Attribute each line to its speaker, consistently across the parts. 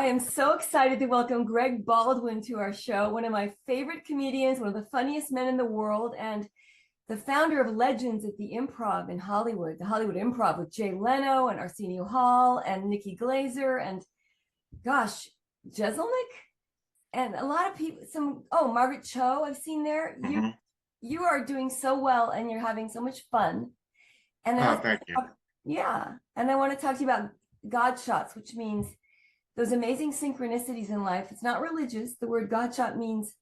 Speaker 1: I am so excited to welcome Greg Baldwin to our show, one of my favorite comedians, one of the funniest men in the world, and the founder of Legends at the Improv in Hollywood, the Hollywood Improv with Jay Leno and Arsenio Hall and Nikki Glaser and, gosh, Jeselnik and a lot of people. Margaret Cho I've seen there.
Speaker 2: Hmm.
Speaker 1: You are doing so well and you're having so much fun. And
Speaker 2: Oh, thank you.
Speaker 1: yeah, and I want to talk to you about Godshots, which means those amazing synchronicities in life. It's not religious. The word Godshot means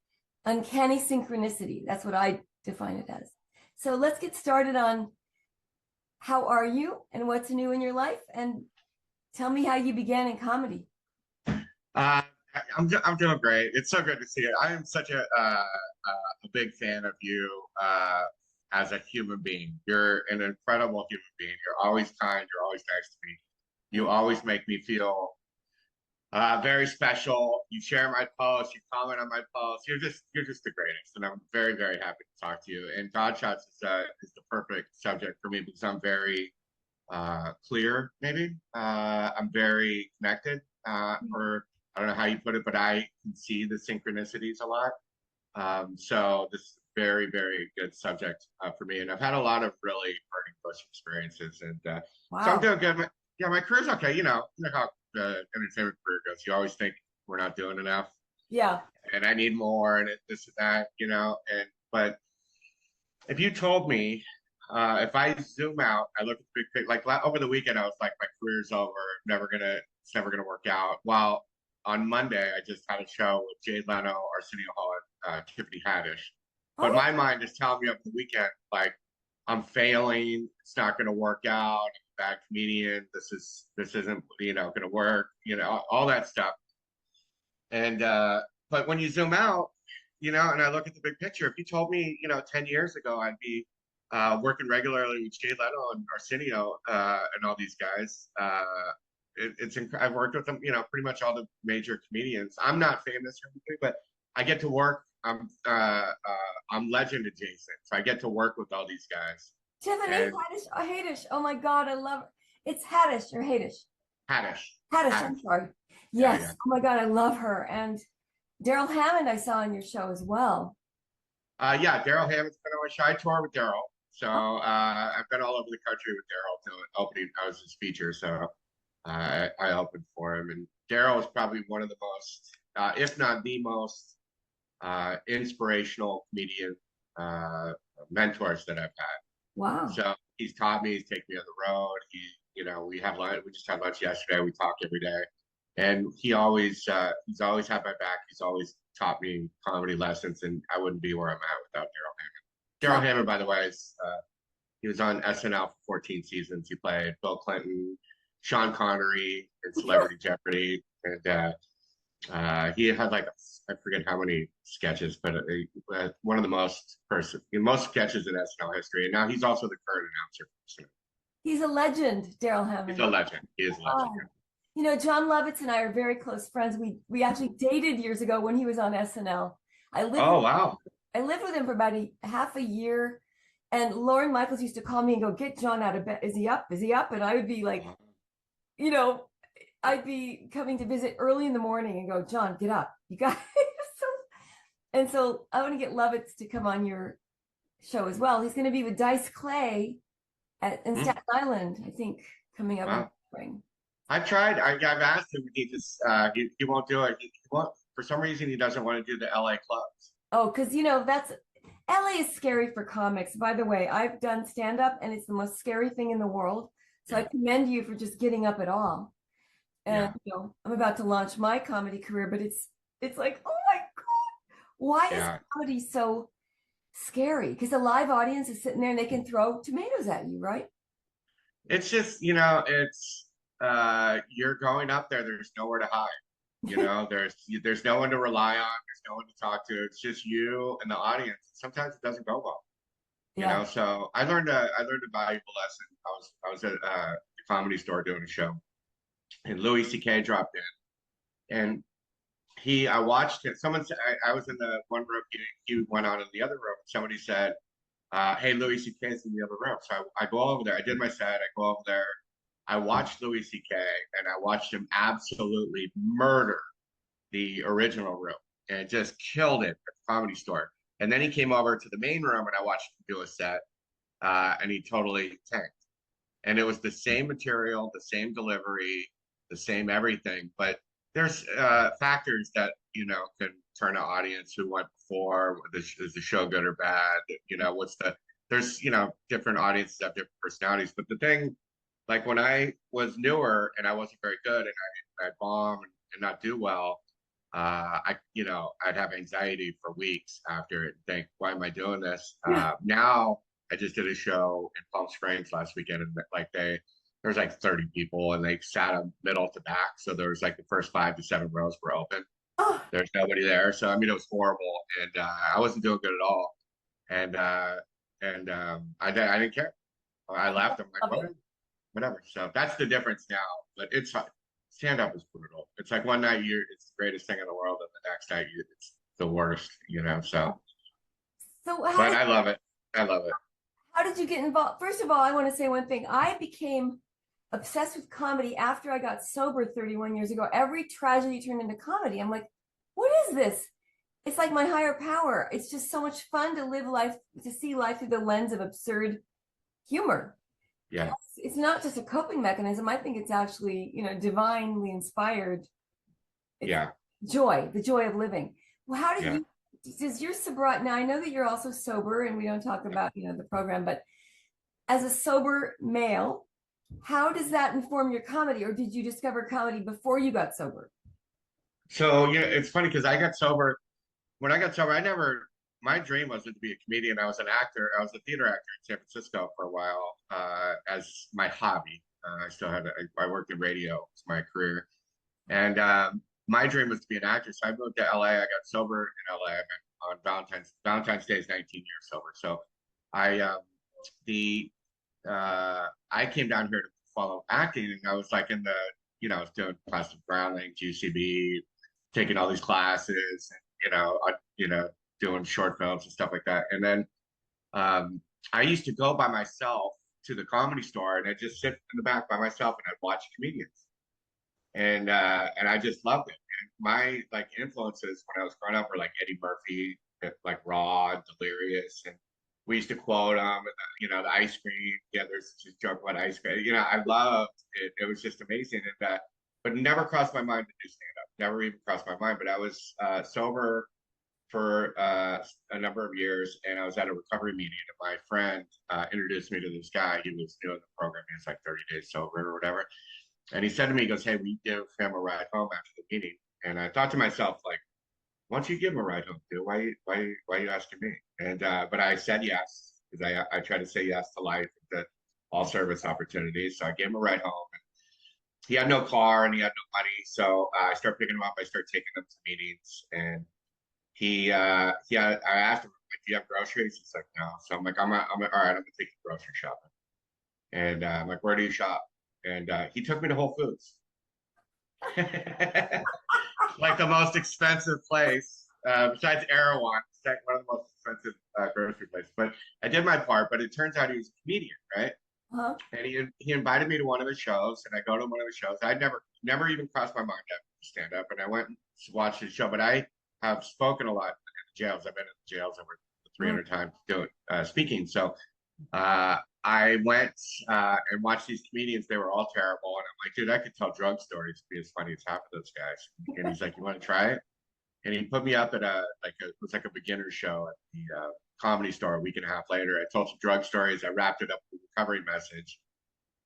Speaker 1: uncanny synchronicity. That's what I define it as. So let's get started on how are you and what's new in your life, and tell me how you began in comedy.
Speaker 2: Uh, I'm doing great. It's so good to see you. I am such a big fan of you as a human being. You're an incredible human being. You're always kind. You're always nice to me. You always make me feel very special. You share my posts. You comment on my posts. You're just the greatest, and I'm very very happy to talk to you. And Godshots is the perfect subject for me because I'm very clear. Maybe I'm very connected. Or I don't know how you put it, but I can see the synchronicities a lot. So this is a very very good subject for me, and I've had a lot of really burning bush experiences, and so I'm
Speaker 1: Wow.
Speaker 2: doing good. Yeah, my career's okay. You know how the entertainment career goes. You always think we're not doing enough,
Speaker 1: Yeah.
Speaker 2: and I need more, and this and that. But if you told me, if I zoom out, I look at the big picture. Like over the weekend, I was like, my career's over. It's never gonna work out. Well, on Monday, I just had a show with Jay Leno, Arsenio Hall, and Tiffany Haddish. But
Speaker 1: Oh,
Speaker 2: my mind is telling me over the weekend, like, I'm failing. It's not gonna work out. I'm a bad comedian. This isn't gonna work. All that stuff. And but when you zoom out, and I look at the big picture, if you told me, 10 years ago, I'd be working regularly with Jay Leno and Arsenio and all these guys. I've worked with them, pretty much all the major comedians. I'm not famous or anything, but I get to work. I'm legend adjacent, so I get to work with all these guys.
Speaker 1: Tiffany
Speaker 2: And
Speaker 1: Haddish, Haddish. Oh my God, I love it. It's Haddish or Haddish.
Speaker 2: Haddish,
Speaker 1: Haddish, I'm
Speaker 2: Haddish,
Speaker 1: sorry.
Speaker 2: yeah,
Speaker 1: Yes.
Speaker 2: yeah.
Speaker 1: Oh my God, I love her. And Daryl Hammond, I saw on your show as well.
Speaker 2: Yeah, Daryl Hammond's been on my show. I tour with Daryl, so
Speaker 1: Oh,
Speaker 2: I've been all over the country with Daryl to opening. I was his feature, so I opened for him. And Daryl is probably one of the most, if not the most, inspirational comedian mentors that I've had.
Speaker 1: wow.
Speaker 2: So he's taught me. He's taken me on the road. We have lunch. We just had lunch yesterday. We talk every day, and he's always had my back. He's always taught me comedy lessons, and I wouldn't be where I'm at without Daryl Hammond. Daryl
Speaker 1: Tell,
Speaker 2: Hammond, by the way, he was on SNL for 14 seasons. He played Bill Clinton, Sean Connery in Celebrity Jeopardy, and he had like I forget how many sketches, but one of the most sketches in SNL history. And now he's also the current announcer for SNL.
Speaker 1: he's a legend, Daryl
Speaker 2: He's
Speaker 1: Hammond.
Speaker 2: a legend. He is a legend.
Speaker 1: Oh. John Lovitz and I are very close friends. We actually dated years ago when he was on SNL. I lived with
Speaker 2: Oh wow.
Speaker 1: I lived with him for about half a year, and Lauren Michaels used to call me and go, "Get John out of bed. Is he up? Is he up?" And I would be like, you know, I'd be coming to visit early in the morning and go, "John, get up. You got." And so I want to get Lovitz to come on your show as well. He's going to be with Dice Clay in
Speaker 2: Hmm.
Speaker 1: Staten Island, I think, coming up in
Speaker 2: Wow.
Speaker 1: spring.
Speaker 2: I've tried. I've asked him. He won't do it. He won't. For some reason, he doesn't want to do the LA clubs.
Speaker 1: Oh, because that's LA is scary for comics. By the way, I've done stand up and it's the most scary thing in the world. So I
Speaker 2: Yeah.
Speaker 1: commend you for just getting up at all. And
Speaker 2: Yeah.
Speaker 1: I'm about to launch my comedy career, but it's like, oh my God, why is
Speaker 2: Yeah.
Speaker 1: comedy so scary? Because the live audience is sitting there and they can throw tomatoes at you, right?
Speaker 2: It's just, you're going up there. There's nowhere to hide. There's no one to rely on. There's no one to talk to. It's just you and the audience. Sometimes it doesn't go well.
Speaker 1: Yeah.
Speaker 2: So I learned a valuable lesson. I was at the comedy store doing a show, and Louis C.K. dropped in, and I watched it. Someone said I was in the one room. He went on in the other room. Somebody said, "Hey, Louis C.K.'s in the other room." So I go over there. I did my set. I go over there. I watched Louis C.K. and I watched him absolutely murder the original room and just killed it at the Comedy Store. And then he came over to the main room and I watched him do a set, and he totally tanked. And it was the same material, the same delivery, the same everything. But there's factors that, you know, can turn an audience who went before. Is the show good or bad? You know, there's, you know, different audiences have different personalities. But the thing, like when I was newer and I wasn't very good and I'd bomb and not do well, you know, I'd have anxiety for weeks after it and think, why am I doing this? Now I just did a show in Palm Springs last weekend, and like there's like 30 people and they sat them middle to back. So there was like the first 5 to 7 rows were open.
Speaker 1: Oh,
Speaker 2: There's nobody there. So I mean, it was horrible, and I wasn't doing good at all. And I didn't care. I left. I'm like,
Speaker 1: love it.
Speaker 2: whatever. So that's the difference now. But it's stand up is brutal. It's like one night it's the greatest thing in the world, and the next night it's the worst. You know. So,
Speaker 1: So
Speaker 2: but I love it. I love it.
Speaker 1: how did you get involved? First of all, I want to say one thing. I became obsessed with comedy after I got sober 31 years ago. Every tragedy turned into comedy. I'm like, what is this? It's like my higher power. It's just so much fun to live life, to see life through the lens of absurd humor.
Speaker 2: Yeah.
Speaker 1: It's not just a coping mechanism. I think it's actually, you know, divinely inspired. It's
Speaker 2: Yeah.
Speaker 1: joy, the joy of living. Well, how did
Speaker 2: Yeah.
Speaker 1: does your sobriety, now I know that you're also sober and we don't talk about, you know, the program, but as a sober male, how does that inform your comedy, or did you discover comedy before you got sober?
Speaker 2: So yeah, it's funny because I got sober. When I got sober, my dream wasn't to be a comedian. I was an actor. I was a theater actor in San Francisco for a while, as my hobby. I worked in radio. It's my career. And my dream was to be an actor. So I moved to LA. I got sober in LA. I've been on Valentine's Day is 19 years sober. So I I came down here to follow acting, and I was like I was doing plastic grounding, GCB, taking all these classes, and doing short films and stuff like that. And then I used to go by myself to the Comedy Store, and I'd just sit in the back by myself, and I'd watch comedians, and I just loved it. And my like influences when I was growing up were like Eddie Murphy, like Raw, Delirious, and we used to quote them, and the ice cream. Yeah, there's just a joke about ice cream. I loved it. It was just amazing, and but it never crossed my mind to do stand up. Never even crossed my mind. But I was sober for a number of years, and I was at a recovery meeting, and my friend introduced me to this guy. He was doing the program. He was like 30 days sober or whatever. And he said to me, he goes, "Hey, we give him a ride home after the meeting." And I thought to myself, like, why don't you give him a ride home, dude? Why are you asking me? And but I said yes, because I try to say yes to life, to all service opportunities. So I gave him a ride home. And he had no car and he had no money, so I started picking him up. I started taking him to meetings, and I asked him, like, "Do you have groceries?" He's like, "No." So I'm like, all right, I'm gonna take you grocery shopping. And I'm like, "Where do you shop?" And he took me to Whole Foods. Like the most expensive place, besides Erewhon. It's like one of the most expensive grocery places. But I did my part, but it turns out he was a comedian, right?
Speaker 1: Uh-huh.
Speaker 2: And he invited me to one of his shows, and I go to one of his shows. I'd never even crossed my mind to stand up, and I went and watched his show. But I have spoken a lot in the jails. I've been in the jails over 300 times doing speaking. So I went and watched these comedians. They were all terrible, and I'm like, dude, I could tell drug stories to be as funny as half of those guys. And he's like, "You want to try it?" And he put me up at it was like a beginner show at the Comedy Store a week and a half later. I told some drug stories. I wrapped it up with a recovery message.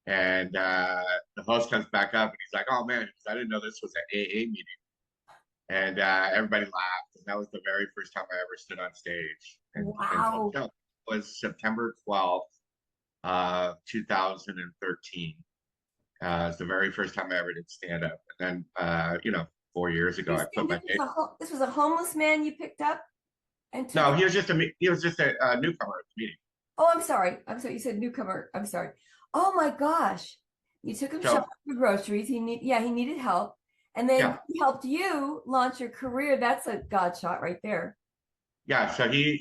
Speaker 2: And the host comes back up and he's like, "Oh man, I didn't know this was an AA meeting." And everybody laughed. And that was the very first time I ever stood on stage. And,
Speaker 1: Wow.
Speaker 2: and it was September 12th, 2013. It's the very first time I ever did stand up. And then, 4 years ago, I put my
Speaker 1: This was a homeless man you picked up and took
Speaker 2: No,
Speaker 1: him-
Speaker 2: he was just a newcomer at the meeting.
Speaker 1: Oh, I'm sorry. You said newcomer. I'm sorry. Oh my gosh. You took him
Speaker 2: So-
Speaker 1: shopping for groceries. He needed help. And then
Speaker 2: Yeah.
Speaker 1: he helped you launch your career. That's a God shot right there.
Speaker 2: Yeah, so he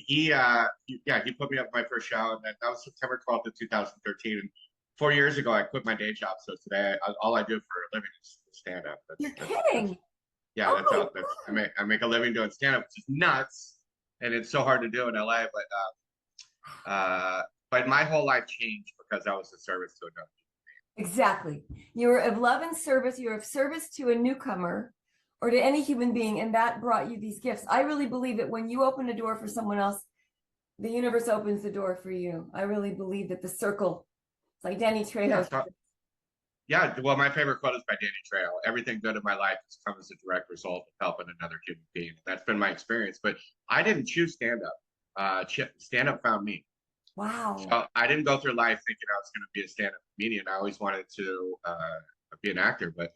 Speaker 2: put me up my first show, and that was September 12th of 2013. And 4 years ago, I quit my day job. So today, all I do for a living is stand up.
Speaker 1: You're kidding.
Speaker 2: Yeah,
Speaker 1: Oh
Speaker 2: that's
Speaker 1: my
Speaker 2: all. I make a living doing stand up, which is nuts, and it's so hard to do in LA. But my whole life changed because I was a service to another.
Speaker 1: Exactly. You're of love and service. You're of service to a newcomer or to any human being, and that brought you these gifts. I really believe that when you open a door for someone else, the universe opens the door for you. I really believe that the circle, it's like Danny Trejo.
Speaker 2: Yeah, well, my favorite quote is by Danny Trejo. Everything good in my life has come as a direct result of helping another human being. That's been my experience. But I didn't choose stand up. Stand up found me.
Speaker 1: Wow.
Speaker 2: So I didn't go through life thinking I was going to be a stand up comedian. I always wanted to be an actor, but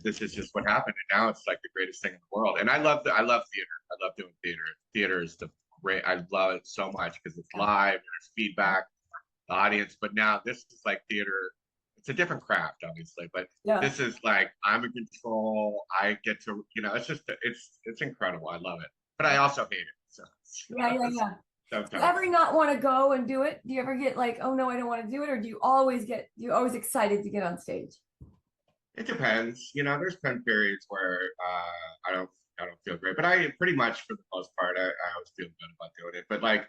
Speaker 2: this is just what happened. And now it's like the greatest thing in the world. And I love theater. I love doing theater. Theater is I love it so much because it's live, there's feedback, the audience. But now this is like theater. It's a different craft, obviously, but this is like I'm in control. I get to, it's incredible. I love it, but I also hate it. So
Speaker 1: yeah. Do you ever not want to go and do it? Do you ever get like, oh no, I don't want to do it, or do you always excited to get on stage?
Speaker 2: It depends. There's been periods where I don't feel great, but I pretty much for the most part I always feel good about doing it. But like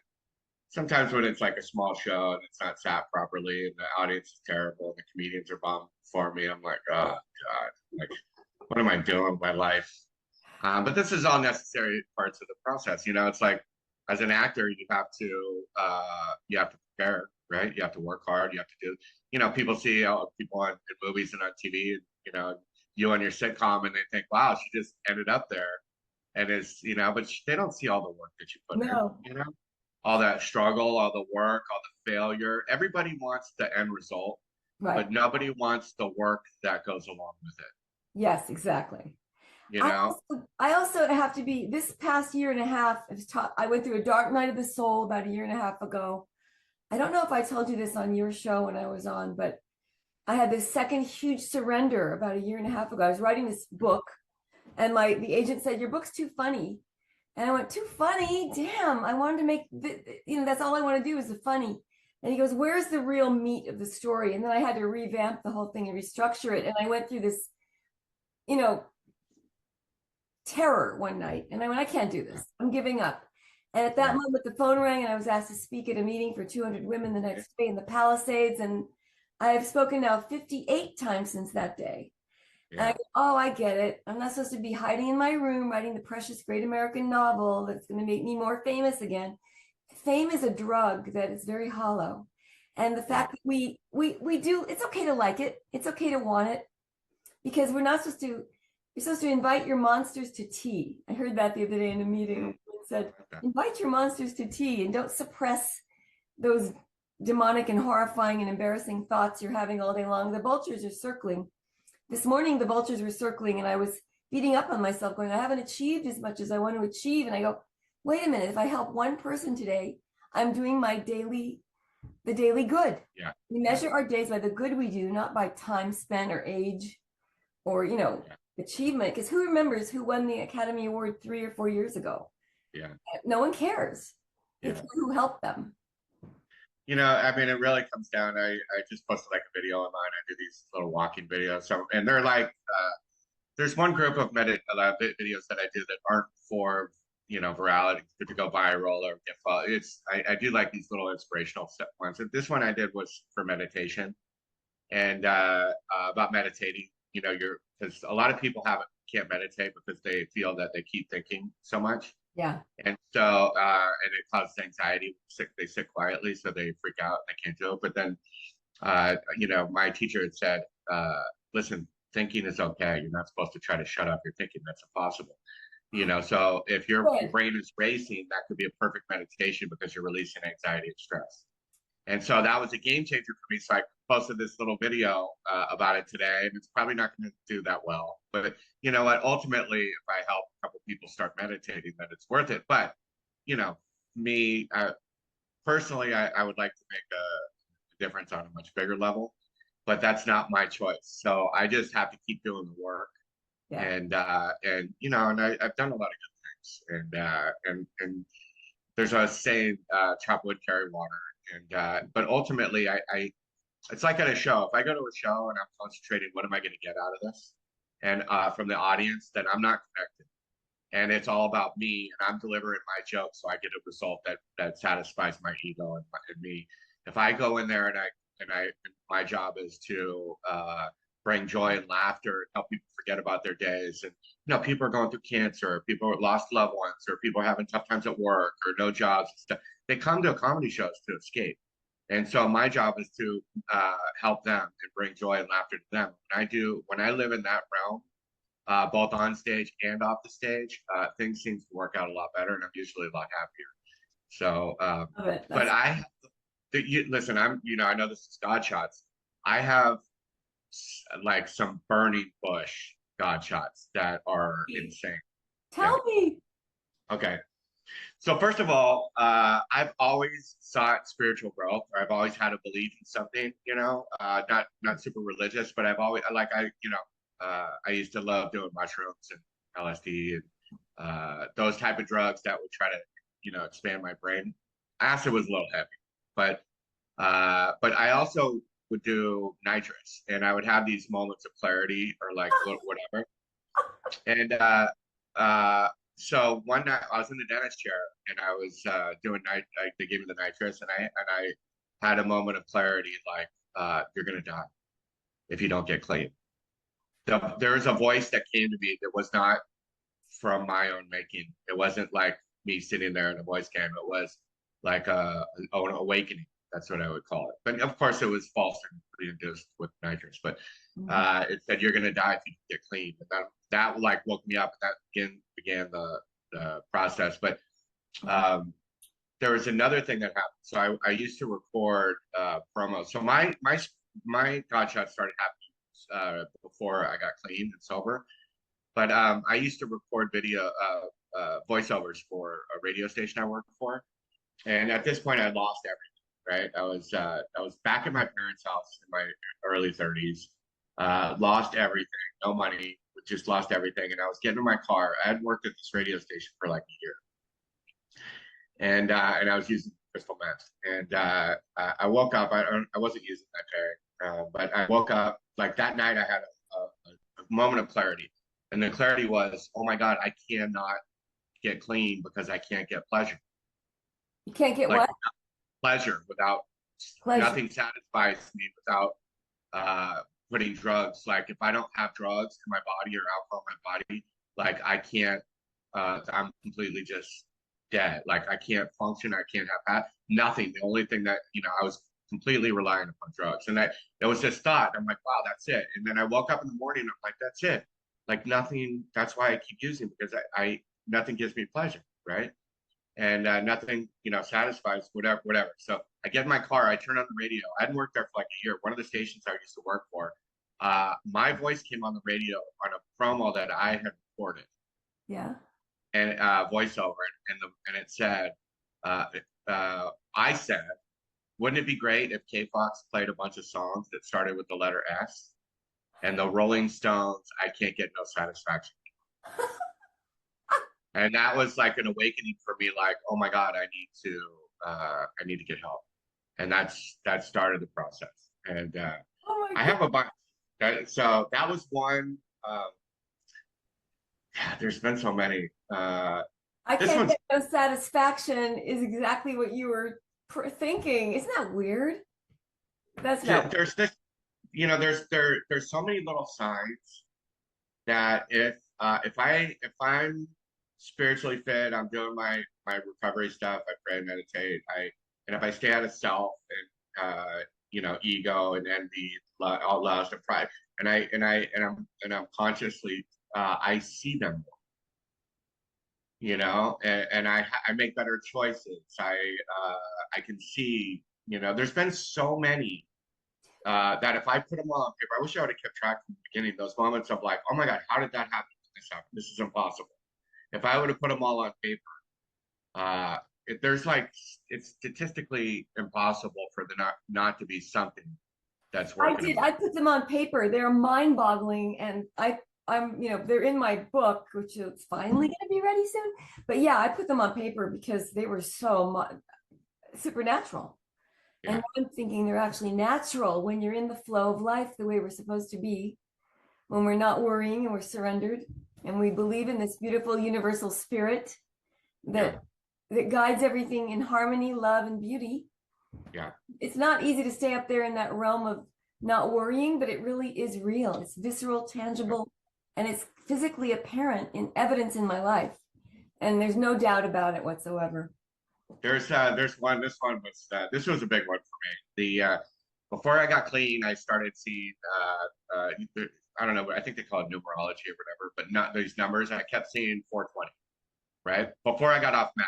Speaker 2: sometimes when it's like a small show and it's not sat properly and the audience is terrible and the comedians are bombed for me, I'm like, oh God, like what am I doing with my life? But this is all necessary parts of the process. It's like as an actor, you have to prepare, right? You have to work hard. You have to do, people see people in movies and on TV, and, you on your sitcom and they think, wow, she just ended up there. And but they don't see all the work that you put in, all that struggle, all the work, all the failure. Everybody wants the end result, right, but nobody wants the work that goes along with it.
Speaker 1: Yes, exactly. I also have to be, this past year and a half, I went through a dark night of the soul about a year and a half ago. I don't know if I told you this on your show when I was on, but I had this second huge surrender about a year and a half ago. I was writing this book and the agent said, your book's too funny. And I went, too funny? Damn, I wanted to make, that's all I want to do is the funny. And he goes, where's the real meat of the story? And then I had to revamp the whole thing and restructure it. And I went through this, terror one night. And I went, I can't do this. I'm giving up. And at that moment, the phone rang and I was asked to speak at a meeting for 200 women the next day in the Palisades. And I have spoken now 58 times since that day. And I go, oh, I get it. I'm not supposed to be hiding in my room writing the precious great American novel that's going to make me more famous again. Fame is a drug that is very hollow. And the fact that we do, it's okay to like it. It's okay to want it, because we're supposed to invite your monsters to tea. I heard that the other day in a meeting. It said, invite your monsters to tea and don't suppress those demonic and horrifying and embarrassing thoughts you're having all day long. The vultures are circling. This morning, the vultures were circling and I was beating up on myself going, I haven't achieved as much as I want to achieve. And I go, wait a minute, if I help one person today, I'm doing the daily good.
Speaker 2: Yeah.
Speaker 1: We measure our days by the good we do, not by time spent or age or, achievement. Because who remembers who won the Academy Award 3 or 4 years ago?
Speaker 2: Yeah.
Speaker 1: No one cares. It's who helped them.
Speaker 2: It really comes down. I just posted like a video online. I do these little walking videos. And they're like, there's one group of videos that I do that aren't for, virality, to go viral or get followed. I do like these little inspirational ones. This one I did was for meditation and about meditating. Because a lot of people can't meditate because they feel that they keep thinking so much.
Speaker 1: Yeah.
Speaker 2: And so, and it causes anxiety. They sit quietly, so they freak out and they can't do it. But then, my teacher had said, listen, thinking is okay. You're not supposed to try to shut up your thinking. That's impossible. So if your brain is racing, that could be a perfect meditation because you're releasing anxiety and stress. And so that was a game changer for me. So I posted this little video about it today, and it's probably not going to do that well. But you know what? Ultimately, if I help a couple people start meditating, then it's worth it. But me personally, I would like to make a difference on a much bigger level, but that's not my choice. So I just have to keep doing the work. Yeah. And I've done a lot of good things. And there's a saying, chop wood, carry water. And but ultimately, it's like at a show. If I go to a show and I'm concentrating, what am I going to get out of this? And from the audience, then I'm not connected. And it's all about me, and I'm delivering my joke, so I get a result that satisfies my ego and me. If I go in there and my job is to bring joy and laughter, help people forget about their days, and people are going through cancer, people lost loved ones, or people are having tough times at work or no jobs and stuff. They come to comedy shows to escape. And so my job is to help them and bring joy and laughter to them. When I live in that realm, both on stage and off the stage, things seem to work out a lot better, and I'm usually a lot happier. So, but listen, I know this is Godshots. I have like some burning bush Godshots that are insane.
Speaker 1: Tell me.
Speaker 2: Okay. So first of all, I've always sought spiritual growth, or I've always had a belief in something, not super religious, but I've always I used to love doing mushrooms and LSD and those type of drugs that would try to, expand my brain. Acid was a little heavy, but I also would do nitrous, and I would have these moments of clarity or like whatever. And so one night I was in the dentist chair and I was doing they gave me the nitrous, and I had a moment of clarity, like you're gonna die if you don't get clean. There was a voice that came to me that was not from my own making. It wasn't like me sitting there and a voice came. It was like an awakening. That's what I would call it. But of course, it was false and induced with nitrous. But it said you're gonna die if you get clean. And that like woke me up. And that began the process. But there was another thing that happened. So I used to record promos. So my Godshot started happening before I got clean and sober. But I used to record video voiceovers for a radio station I worked for. And at this point, I lost everything. Right, I was back at my parents' house in my early 30s, lost everything, no money, just lost everything, and I was getting in my car. I had worked at this radio station for like a year, and I was using crystal meth, and I woke up. I wasn't using that day, but I woke up like that night. I had a moment of clarity, and the clarity was, oh my God, I cannot get clean because I can't get pleasure.
Speaker 1: You can't get
Speaker 2: like,
Speaker 1: what?
Speaker 2: Pleasure without nothing satisfies me without putting drugs. Like if I don't have drugs in my body or alcohol in my body, like I can't, I'm completely just dead. Like I can't function. I can't have nothing. The only thing that, I was completely relying upon drugs. And that was this thought. I'm like, wow, that's it. And then I woke up in the morning. I'm like, that's it. Like nothing. That's why I keep using, because nothing gives me pleasure. Right. And nothing, satisfies whatever. So I get in my car, I turn on the radio. I hadn't worked there for like a year. One of the stations I used to work for, my voice came on the radio on a promo that I had recorded.
Speaker 1: Yeah.
Speaker 2: And voiceover, and it said, I said, wouldn't it be great if K Fox played a bunch of songs that started with the letter S, and the Rolling Stones, I can't get no satisfaction. And that was like an awakening for me, like, oh my God, I need to get help. And that started the process. And I have a bunch. So that was one. There's been so many. I
Speaker 1: can't get no satisfaction is exactly what you were thinking. Isn't that weird? That's not.
Speaker 2: There's this, there's so many little signs that if I'm spiritually fit, I'm doing my recovery stuff, I pray, meditate, and if I stay out of self and ego and envy, all lust and pride, and I'm consciously I see them more, and I make better choices. I can see, there's been so many that if I put them all on paper, I wish I would have kept track from the beginning, those moments of like, oh my God, how did that happen? This is impossible. If I would have put them all on paper, it's statistically impossible for there not to be something that's working.
Speaker 1: I put them on paper. They're mind-boggling, and they're in my book, which is finally going to be ready soon. But yeah, I put them on paper because they were so supernatural. And
Speaker 2: Yeah.
Speaker 1: I'm thinking they're actually natural when you're in the flow of life the way we're supposed to be, when we're not worrying and we're surrendered and we believe in this beautiful universal spirit
Speaker 2: Yeah.
Speaker 1: that that guides everything in harmony, love, and beauty.
Speaker 2: Yeah.
Speaker 1: It's not easy to stay up there in that realm of not worrying, but it really is real. It's visceral, tangible, and it's physically apparent in evidence in my life. And there's no doubt about it whatsoever.
Speaker 2: There's one. This was a big one for me. Before I got clean, I started seeing I don't know, I think they call it numerology or whatever, but not these numbers. I kept seeing 420, right? Before I got off meth.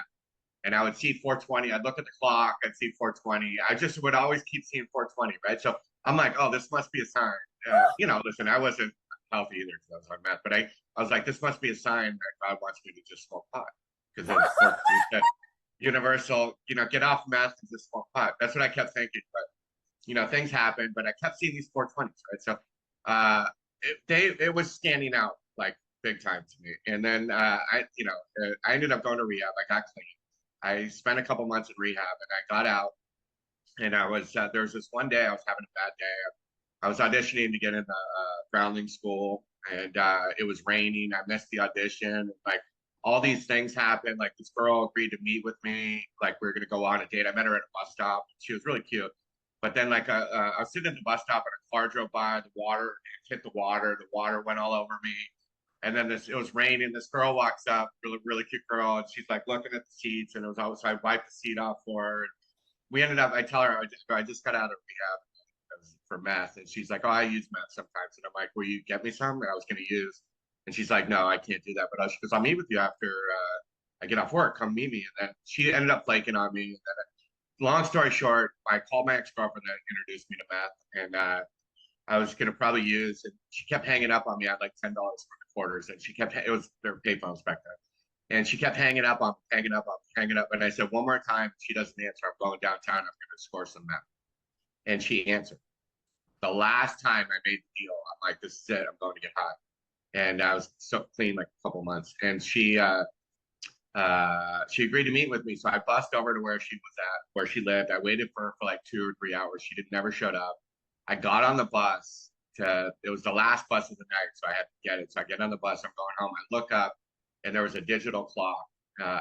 Speaker 2: And I would see 420. I'd look at the clock. I'd see 420. I just would always keep seeing 420, right? So I'm like, oh, this must be a sign. Listen, I wasn't healthy either because I was on meth, but I was like, this must be a sign that God wants me to just smoke pot because then 420 said universal, get off meth and just smoke pot. That's what I kept thinking. But things happened. But I kept seeing these 420s, right? So it was standing out like big time to me. And then I ended up going to rehab. I got clean. I spent a couple months in rehab and I got out and I was, there was this one day I was having a bad day. I was auditioning to get in the groundling school and it was raining. I missed the audition. Like all these things happened. Like this girl agreed to meet with me. Like we were going to go on a date. I met her at a bus stop. She was really cute. But then like I was sitting at the bus stop and a car drove by, the water hit the water went all over me. And then it was raining. This girl walks up, really cute girl, and she's like looking at the seats. And it was always, so I wiped the seat off for her. And we ended up, I tell her, I just got out of rehab for meth. And she's like, oh, I use meth sometimes. And I'm like, will you get me some? And I was going to use. And she's like, no, I can't do that. But she goes, I'll meet with you after I get off work. Come meet me. And then she ended up flaking on me. And then, long story short, I called my ex-girlfriend that introduced me to meth. And I was going to probably use, and she kept hanging up on me. I had like $10 for the quarters, and she kept, it was their payphones back then. And she kept hanging up. And I said, one more time, she doesn't answer. I'm going downtown. I'm going to score some meth. And she answered. The last time I made the deal, I'm like, this is it. I'm going to get high. And I was so clean like a couple months. And she agreed to meet with me. So I bussed over to where she was at, where she lived. I waited for her for like 2 or 3 hours. She never showed up. I got on the bus it was the last bus of the night, so I had to get it. So I get on the bus, I'm going home. I look up and there was a digital clock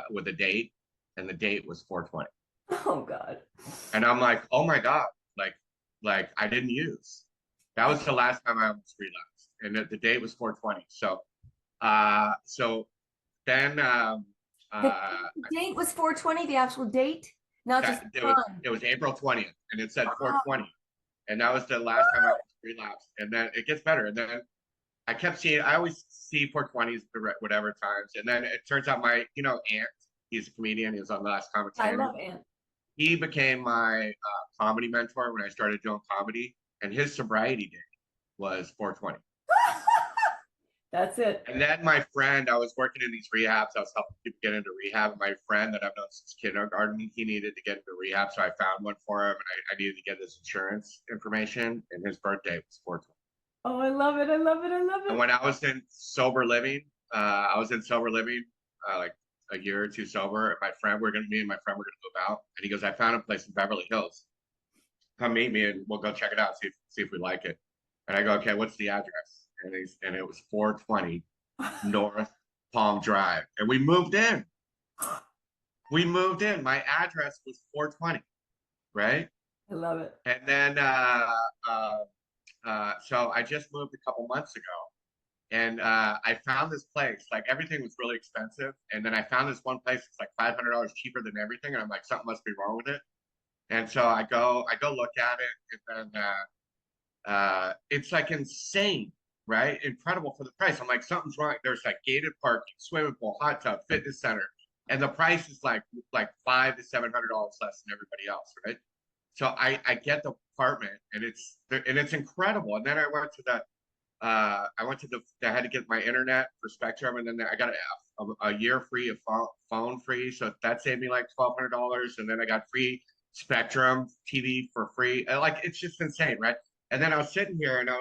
Speaker 2: with a date, and the date was 420.
Speaker 1: Oh God.
Speaker 2: And I'm like, oh my God, like I didn't use. That was the last time I almost relapsed. And the date was 420. So then
Speaker 1: The date was 420, the actual date, not just the time.
Speaker 2: it was April 20th, and it said
Speaker 1: Wow.
Speaker 2: 420. And that was the last time I relapsed. And then it gets better. And then I kept seeing, I always see 420s whatever times. And then it turns out my, Ant, he's a comedian. He was on the last Comic
Speaker 1: I
Speaker 2: Standard.
Speaker 1: love Ant.
Speaker 2: He became my comedy mentor when I started doing comedy. And his sobriety date was 420.
Speaker 1: That's it.
Speaker 2: And then my friend, I was working in these rehabs. I was helping people get into rehab. And my friend that I've known since kindergarten, he needed to get into rehab. So I found one for him, and I needed to get his insurance information. And his birthday was 420.
Speaker 1: Oh, I love it. I love it. I love it.
Speaker 2: And when I was in sober living, like a year or two sober. And me and my friend were gonna move out. And he goes, I found a place in Beverly Hills. Come meet me, and we'll go check it out. See if we like it. And I go, okay, what's the address? And it was 420 North Palm Drive. And we moved in. My address was 420, right?
Speaker 1: I love it.
Speaker 2: And then, so I just moved a couple months ago. And I found this place, like everything was really expensive. And then I found this one place that's like $500 cheaper than everything. And I'm like, something must be wrong with it. And so I go look at it. And then it's like insane. Right? Incredible for the price. I'm like, something's wrong. There's like gated parking, swimming pool, hot tub, fitness center. And the price is like $500 to $700 less than everybody else, right? So I get the apartment and it's incredible. And then I went to I had to get my internet for Spectrum, and then I got a year free of phone free. So that saved me like $1,200. And then I got free Spectrum TV for free. Like, it's just insane, right? And then I was sitting here and I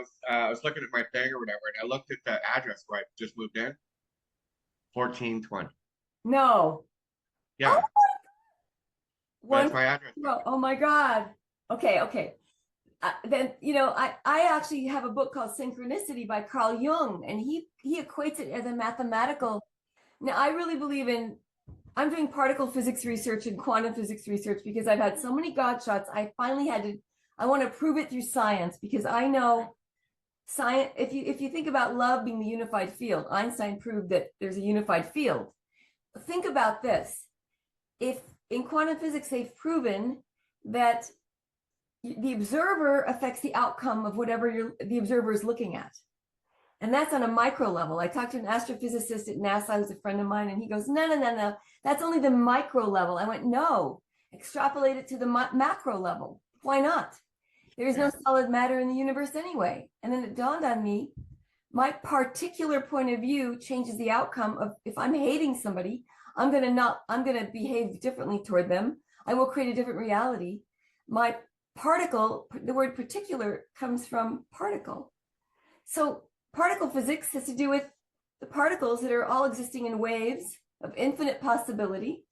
Speaker 2: was looking at my thing or whatever, and I looked at the address where I just moved in. 1420.
Speaker 1: No.
Speaker 2: Yeah.
Speaker 1: Oh,
Speaker 2: That's my address.
Speaker 1: oh my God. Okay. Then, I actually have a book called Synchronicity by Carl Jung, and he equates it as a mathematical. Now, I really believe in, I'm doing particle physics research and quantum physics research because I've had so many God shots. I finally I want to prove it through science, because I know science, if you think about love being the unified field, Einstein proved that there's a unified field. Think about this. If in quantum physics they've proven that the observer affects the outcome of whatever the observer is looking at. And that's on a micro level. I talked to an astrophysicist at NASA who's a friend of mine, and he goes, no. That's only the micro level. I went, no, extrapolate it to the macro level. Why not? There is no solid matter in the universe anyway. And then it dawned on me, my particular point of view changes the outcome of, if I'm hating somebody, I'm going to behave differently toward them. I will create a different reality. My particle, the word particular comes from particle. So particle physics has to do with the particles that are all existing in waves of infinite possibility.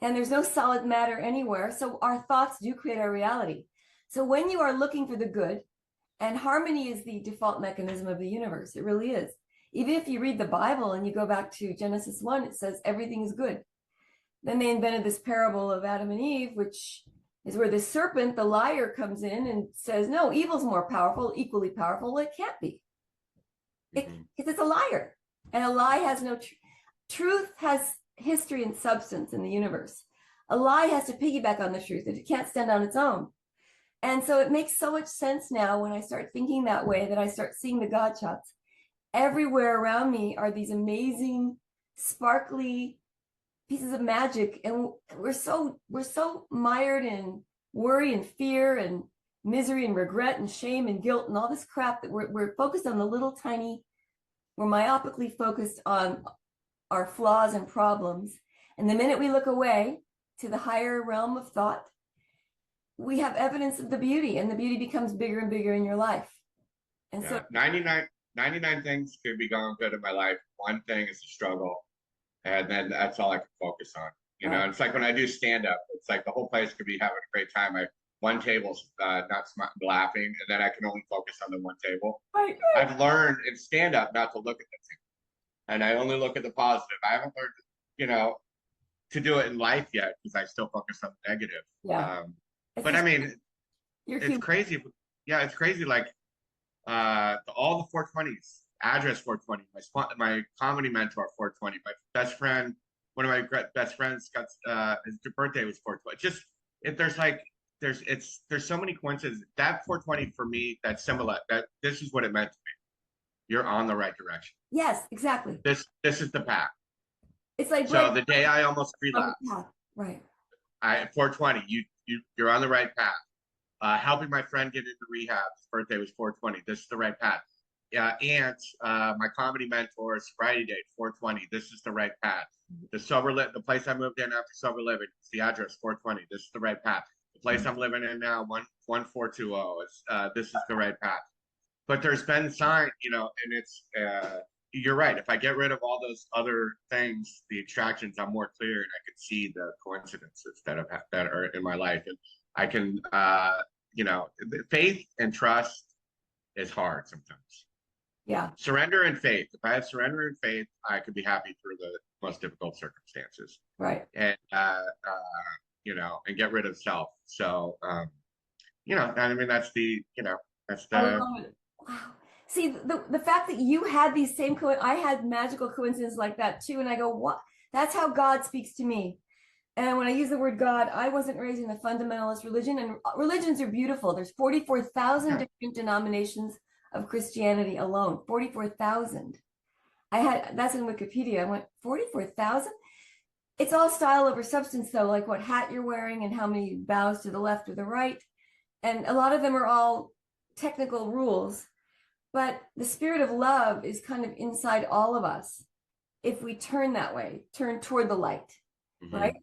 Speaker 1: And there's no solid matter anywhere. So our thoughts do create our reality. So when you are looking for the good, and harmony is the default mechanism of the universe, it really is. Even if you read the Bible and you go back to Genesis 1, it says everything is good. Then they invented this parable of Adam and Eve, which is where the serpent, the liar, comes in and says, no, evil's more powerful, equally powerful. Well, it can't be. Because it's a liar. And a lie has no truth has history and substance in the universe. A lie has to piggyback on the truth. It can't stand on its own. And so it makes so much sense now when I start thinking that way, that I start seeing the God shots. Everywhere around me are these amazing, sparkly pieces of magic. And we're so mired in worry and fear and misery and regret and shame and guilt and all this crap that we're focused on the little tiny, we're myopically focused on our flaws and problems. And the minute we look away to the higher realm of thought, we have evidence of the beauty, and the beauty becomes bigger and bigger in your life. And so
Speaker 2: 99 things could be going good in my life. One thing is a struggle. And then that's all I can focus on. You know, it's like when I do stand up, it's like the whole place could be having a great time. One table's not laughing, and then I can only focus on the one table.
Speaker 1: Right.
Speaker 2: I've learned in stand up not to look at the thing, and I only look at the positive. I haven't learned, to do it in life yet, because I still focus on the negative.
Speaker 1: Yeah.
Speaker 2: But I mean, it's crazy. Yeah, it's crazy. Like all the 420s, address 420, my comedy mentor 420, my best friend, one of my best friends got his birthday was 420. There's so many coincidences. That 420 for me, that's similar. That this is what it meant to me. You're on the right direction.
Speaker 1: Yes, exactly.
Speaker 2: This is the path. It's
Speaker 1: like,
Speaker 2: so the day I almost relapsed,
Speaker 1: right?
Speaker 2: 420. You're on the right path. Helping my friend get into rehab. His birthday was 420. This is the right path. My comedy mentor, sobriety date 420. This is the right path. The place I moved in after sober living, it's the address 420. This is the right path. The place I'm living in now, 1420. This is the right path. But there's been signs, and it's you're right. If I get rid of all those other things, the attractions, I'm more clear, and I can see the coincidences that are in my life, and I can, faith and trust is hard sometimes.
Speaker 1: Yeah.
Speaker 2: Surrender and faith. If I have surrender and faith, I could be happy through the most difficult circumstances.
Speaker 1: Right.
Speaker 2: And and get rid of self. So, I mean, that's the.
Speaker 1: Wow. See, the fact that you had these same I had magical coincidences like that too, and I go, what? That's how God speaks to me. And when I use the word God, I wasn't raised in a fundamentalist religion, and religions are beautiful. There's 44,000 different denominations of Christianity alone. 44,000. That's in Wikipedia. I went, 44,000? It's all style over substance though, like what hat you're wearing and how many bows to the left or the right. And a lot of them are all technical rules, but the spirit of love is kind of inside all of us. If we turn that way, turn toward the light, right?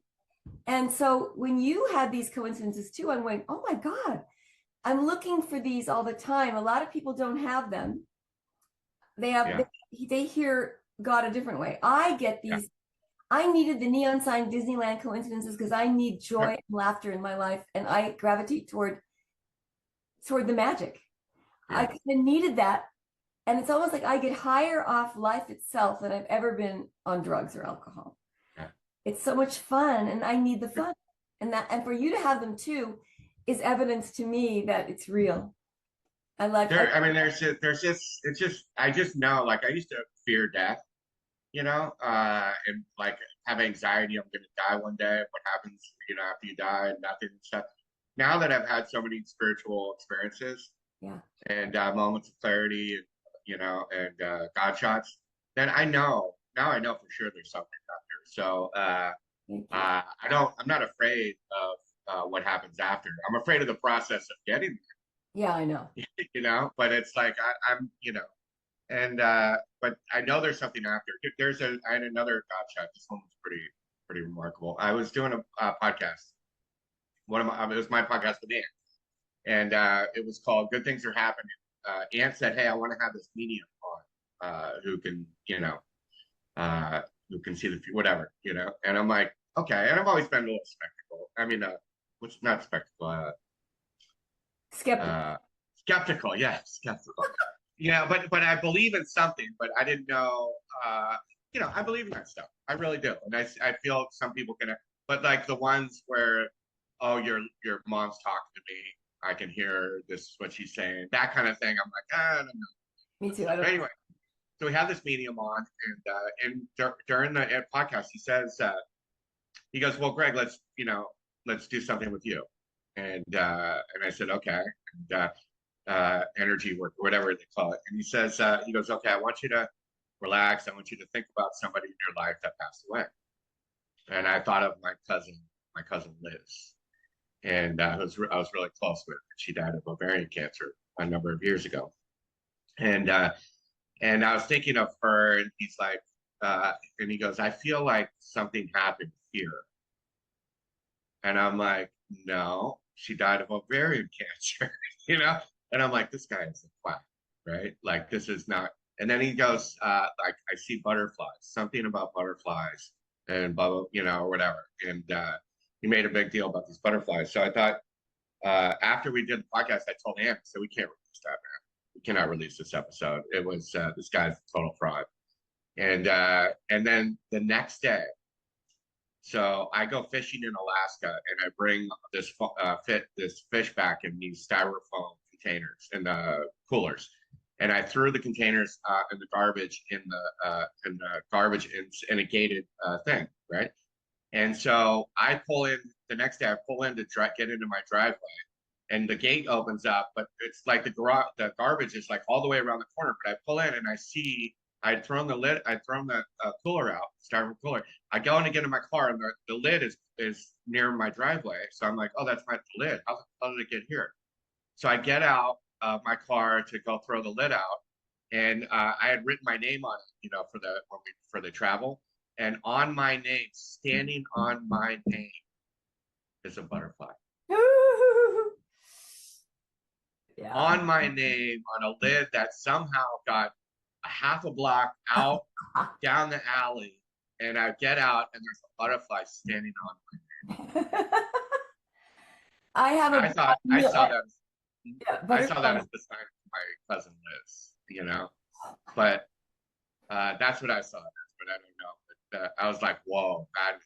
Speaker 1: And so when you had these coincidences too, I'm going, oh my God, I'm looking for these all the time. A lot of people don't have them. They hear God a different way. I get these. I needed the neon sign Disneyland coincidences because I need joy
Speaker 2: Sure.
Speaker 1: and laughter in my life, and I gravitate toward the magic. I
Speaker 2: Yeah.
Speaker 1: kind of needed that, and it's almost like I get higher off life itself than I've ever been on drugs or alcohol.
Speaker 2: Yeah.
Speaker 1: It's so much fun, and I need the fun, and for you to have them too is evidence to me that it's real. I like.
Speaker 2: I mean, it's just, I just know, like, I used to fear death, and like have anxiety. I'm going to die one day. What happens, after you die and nothing and stuff. Now that I've had so many spiritual experiences
Speaker 1: Yeah.
Speaker 2: and moments of clarity, and Godshots, then now I know for sure there's something out there. So I'm not afraid of what happens after. I'm afraid of the process of getting
Speaker 1: Yeah, I know.
Speaker 2: there, but it's like I'm, and but I know there's something after. I had another Godshot. This one was pretty remarkable. I was doing a podcast. It was my podcast with Ant, and it was called "Good Things Are Happening." Ant said, "Hey, I want to have this medium on, who can, who can see the whatever, And I'm like, okay. And I've always been a little skeptical. I mean, what's not skeptical?
Speaker 1: Skeptic.
Speaker 2: Skeptical, yeah, skeptical. Yeah, but I believe in something, but I didn't know. I believe in that stuff. I really do, and I feel some people can, but like the ones where, oh, your mom's talking to me. I can hear this is what she's saying. That kind of thing. I'm like, I don't know.
Speaker 1: Me too.
Speaker 2: But anyway, so we have this medium on, and during the podcast, he goes, well, Greg, let's do something with you, and I said, okay, and energy work, whatever they call it. And he goes, okay, I want you to relax. I want you to think about somebody in your life that passed away. And I thought of my cousin Liz, and I was really close with. She died of ovarian cancer a number of years ago, and I was thinking of her, and he's like, and he goes, I feel like something happened here, and I'm like, no, she died of ovarian cancer, And I'm like, this guy is a quack, right? Like, this is not. And then he goes, like, I see butterflies, something about butterflies, and blah, blah, or whatever. And he made a big deal about these butterflies. So I thought, after we did the podcast, I told him, so we can't release that, man. We cannot release this episode. It was this guy's a total fraud. And then the next day, so I go fishing in Alaska, and I bring this fish back in these styrofoam containers and coolers, and I threw the containers in the garbage in a gated thing, right? And so I pull in the next day. I pull in to get into my driveway, and the gate opens up, but it's like the garbage is like all the way around the corner. But I pull in and I see I'd thrown the cooler out, styrofoam cooler. I go in to get in my car, and the lid is near my driveway. So I'm like, oh, that's my lid. How did it get here? So I get out of my car to go throw the lid out, and I had written my name on it, for the travel. And on my name, standing on my name, is a butterfly.
Speaker 1: Yeah.
Speaker 2: On my name, on a lid that somehow got a half a block out down the alley, and I get out, and there's a butterfly standing on my name. I saw that.
Speaker 1: Yeah,
Speaker 2: I saw that as the sign of my cousin Liz, but that's what I saw. But I don't know. But I was like, whoa, that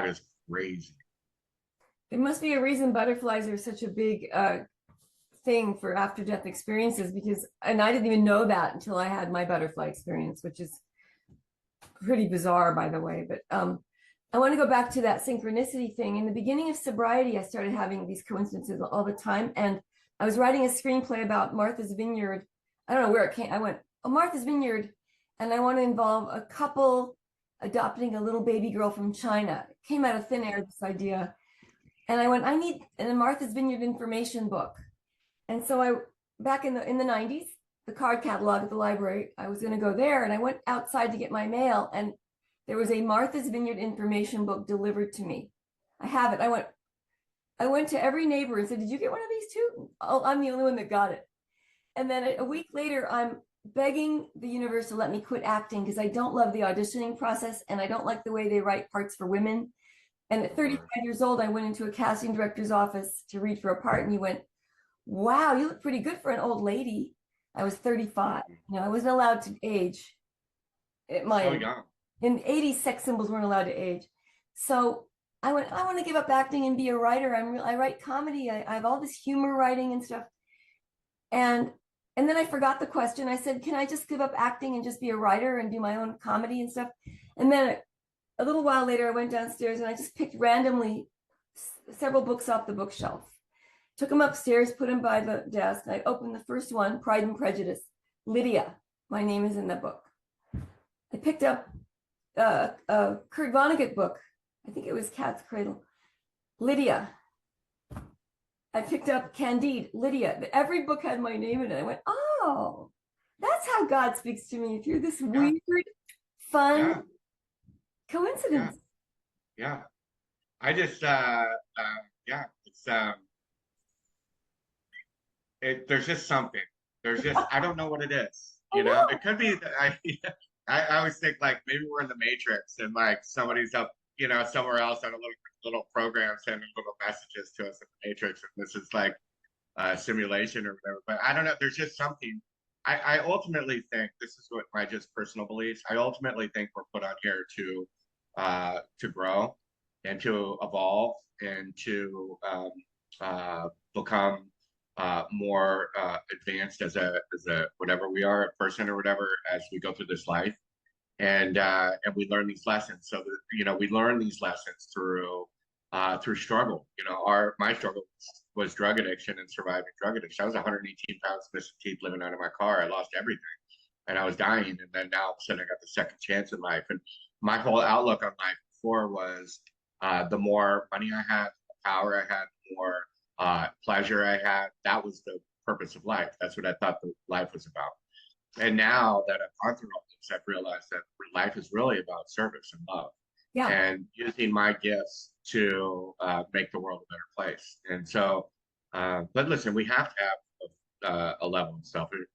Speaker 2: is crazy.
Speaker 1: There must be a reason butterflies are such a big thing for after death experiences, and I didn't even know that until I had my butterfly experience, which is pretty bizarre, by the way. But I want to go back to that synchronicity thing. In the beginning of sobriety, I started having these coincidences all the time. And I was writing a screenplay about Martha's Vineyard. I don't know where it came. I went, oh, Martha's Vineyard. And I want to involve a couple adopting a little baby girl from China. It came out of thin air, this idea. And I went, I need a Martha's Vineyard information book. And so back in the 90s, the card catalog at the library, I was going to go there, and I went outside to get my mail, and there was a Martha's Vineyard information book delivered to me. I have it. I went to every neighbor and said, did you get one of these too? Oh, I'm the only one that got it. And then a week later, I'm begging the universe to let me quit acting because I don't love the auditioning process and I don't like the way they write parts for women. And at 35 years old, I went into a casting director's office to read for a part, and he went, "Wow, you look pretty good for an old lady." I was 35. I wasn't allowed to age at my
Speaker 2: So young.
Speaker 1: In the 80s, sex symbols weren't allowed to age. So I went, I want to give up acting and be a writer. I write comedy. I have all this humor writing and stuff. And then I forgot the question. I said, can I just give up acting and just be a writer and do my own comedy and stuff? And then a little while later, I went downstairs and I just picked randomly several books off the bookshelf, took them upstairs, put them by the desk. I opened the first one, Pride and Prejudice, Lydia. My name is in the book. I picked up a Kurt Vonnegut book. I think it was Cat's Cradle, Lydia. I picked up Candide, Lydia. Every book had my name in it. I went, oh, that's how God speaks to me through this weird, fun coincidence.
Speaker 2: Yeah. I just, it's, there's just something. There's just, I don't know what it is. You know, it could be that I always think like maybe we're in the Matrix and like somebody's up, somewhere else on a little program sending little messages to us in the Matrix, and this is like a simulation or whatever. But I don't know. There's just something. I ultimately think, this is what my just personal beliefs. I ultimately think we're put on here to grow and to evolve and to become more advanced as a whatever we are, a person or whatever, as we go through this life. And we learn these lessons. So that, we learn these lessons through struggle. My struggle was drug addiction and surviving drug addiction. I was 118 pounds, missing teeth, living out of my car. I lost everything, and I was dying. And then now all of a sudden I got the second chance in life. And my whole outlook on life before was the more money I had, the power I had, the more pleasure I had. That was the purpose of life. That's what I thought the life was about. And now that I've gone through all this, I've realized that life is really about service and love, and using my gifts to make the world a better place. And so, but listen, we have to have a level of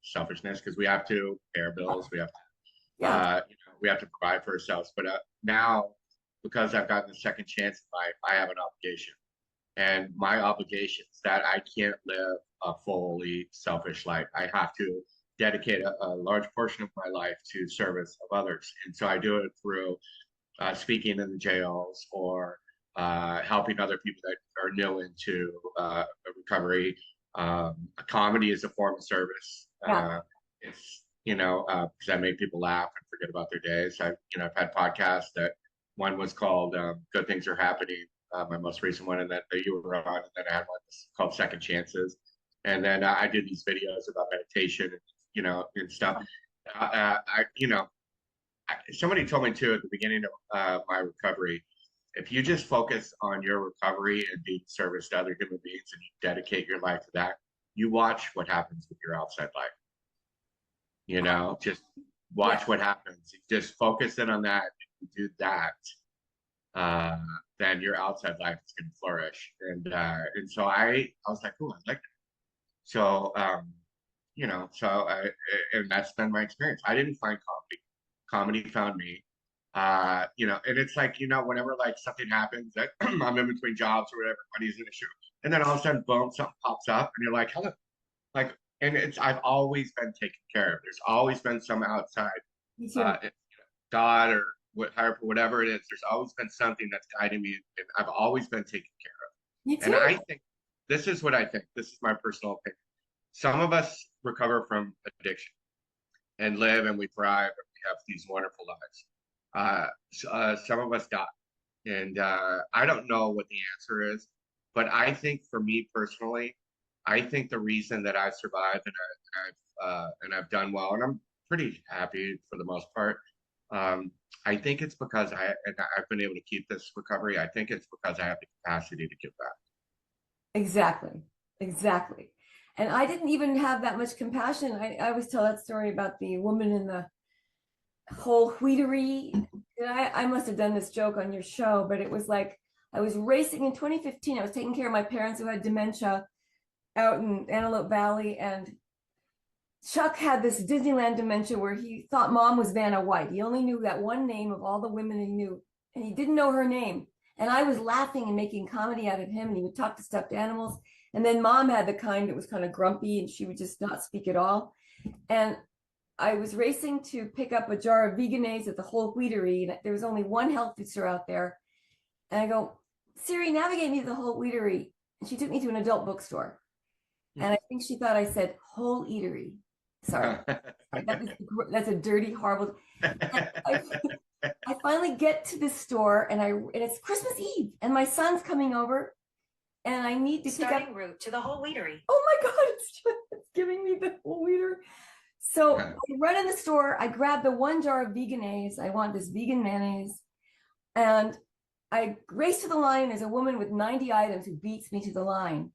Speaker 2: selfishness, because we have to pay our bills, we have to, we have to provide for ourselves. But now, because I've gotten a second chance in life, I have an obligation, and my obligation is that I can't live a fully selfish life. I have to dedicate a large portion of my life to service of others. And so I do it through speaking in the jails, or helping other people that are new into recovery. Comedy is a form of service. It's, because I make people laugh and forget about their days. I've had podcasts that one was called Good Things Are Happening, my most recent one, and that you were on, and then I had one called Second Chances. And then I did these videos about meditation and stuff. Somebody told me too at the beginning of my recovery, if you just focus on your recovery and being service to other human beings, and you dedicate your life to that, you watch what happens with your outside life. Just watch what happens. You just focus in on that. If you do that, then your outside life is going to flourish. And so I was like, oh, I like that. So, and that's been my experience. I didn't find comedy. Comedy found me. And it's like, whenever like something happens that I'm in between jobs or whatever, money's an issue, and then all of a sudden, boom, something pops up, and you're like, hello, like, and I've always been taken care of. There's always been some outside, God or whatever it is. There's always been something that's guiding me, and I've always been taken care of.
Speaker 1: Me too.
Speaker 2: And I think this is what I think. This is my personal opinion. Some of us recover from addiction and live, and we thrive, and we have these wonderful lives. Some of us die. And I don't know what the answer is, but I think for me personally, I think the reason that I survived and I've done well, and I'm pretty happy for the most part, I think it's because I've been able to keep this recovery. I think it's because I have the capacity to give back.
Speaker 1: Exactly. And I didn't even have that much compassion. I always tell that story about the woman in the whole wheatery. And I must have done this joke on your show, but it was like I was racing in 2015. I was taking care of my parents who had dementia out in Antelope Valley, and Chuck had this Disneyland dementia where he thought mom was Vanna White. He only knew that one name of all the women he knew, and he didn't know her name. And I was laughing and making comedy out of him, and he would talk to stuffed animals. And then mom had the kind that was kind of grumpy, and she would just not speak at all. And I was racing to pick up a jar of Veganese at the Whole Wheatery, and there was only one health food store out there. And I go, Siri, navigate me to the Whole Wheatery. And she took me to an adult bookstore. And I think she thought I said Whole Eatery. Sorry. That's a dirty, horrible. I finally get to this store, and it's Christmas Eve, and my son's coming over, and I need to
Speaker 3: Starting pick up route to the Whole Wheatery.
Speaker 1: Oh my God, it's giving me the Whole Wheater. So I run in the store, I grab the one jar of Veganese. I want this vegan mayonnaise. And I race to the line. There's a woman with 90 items who beats me to the line.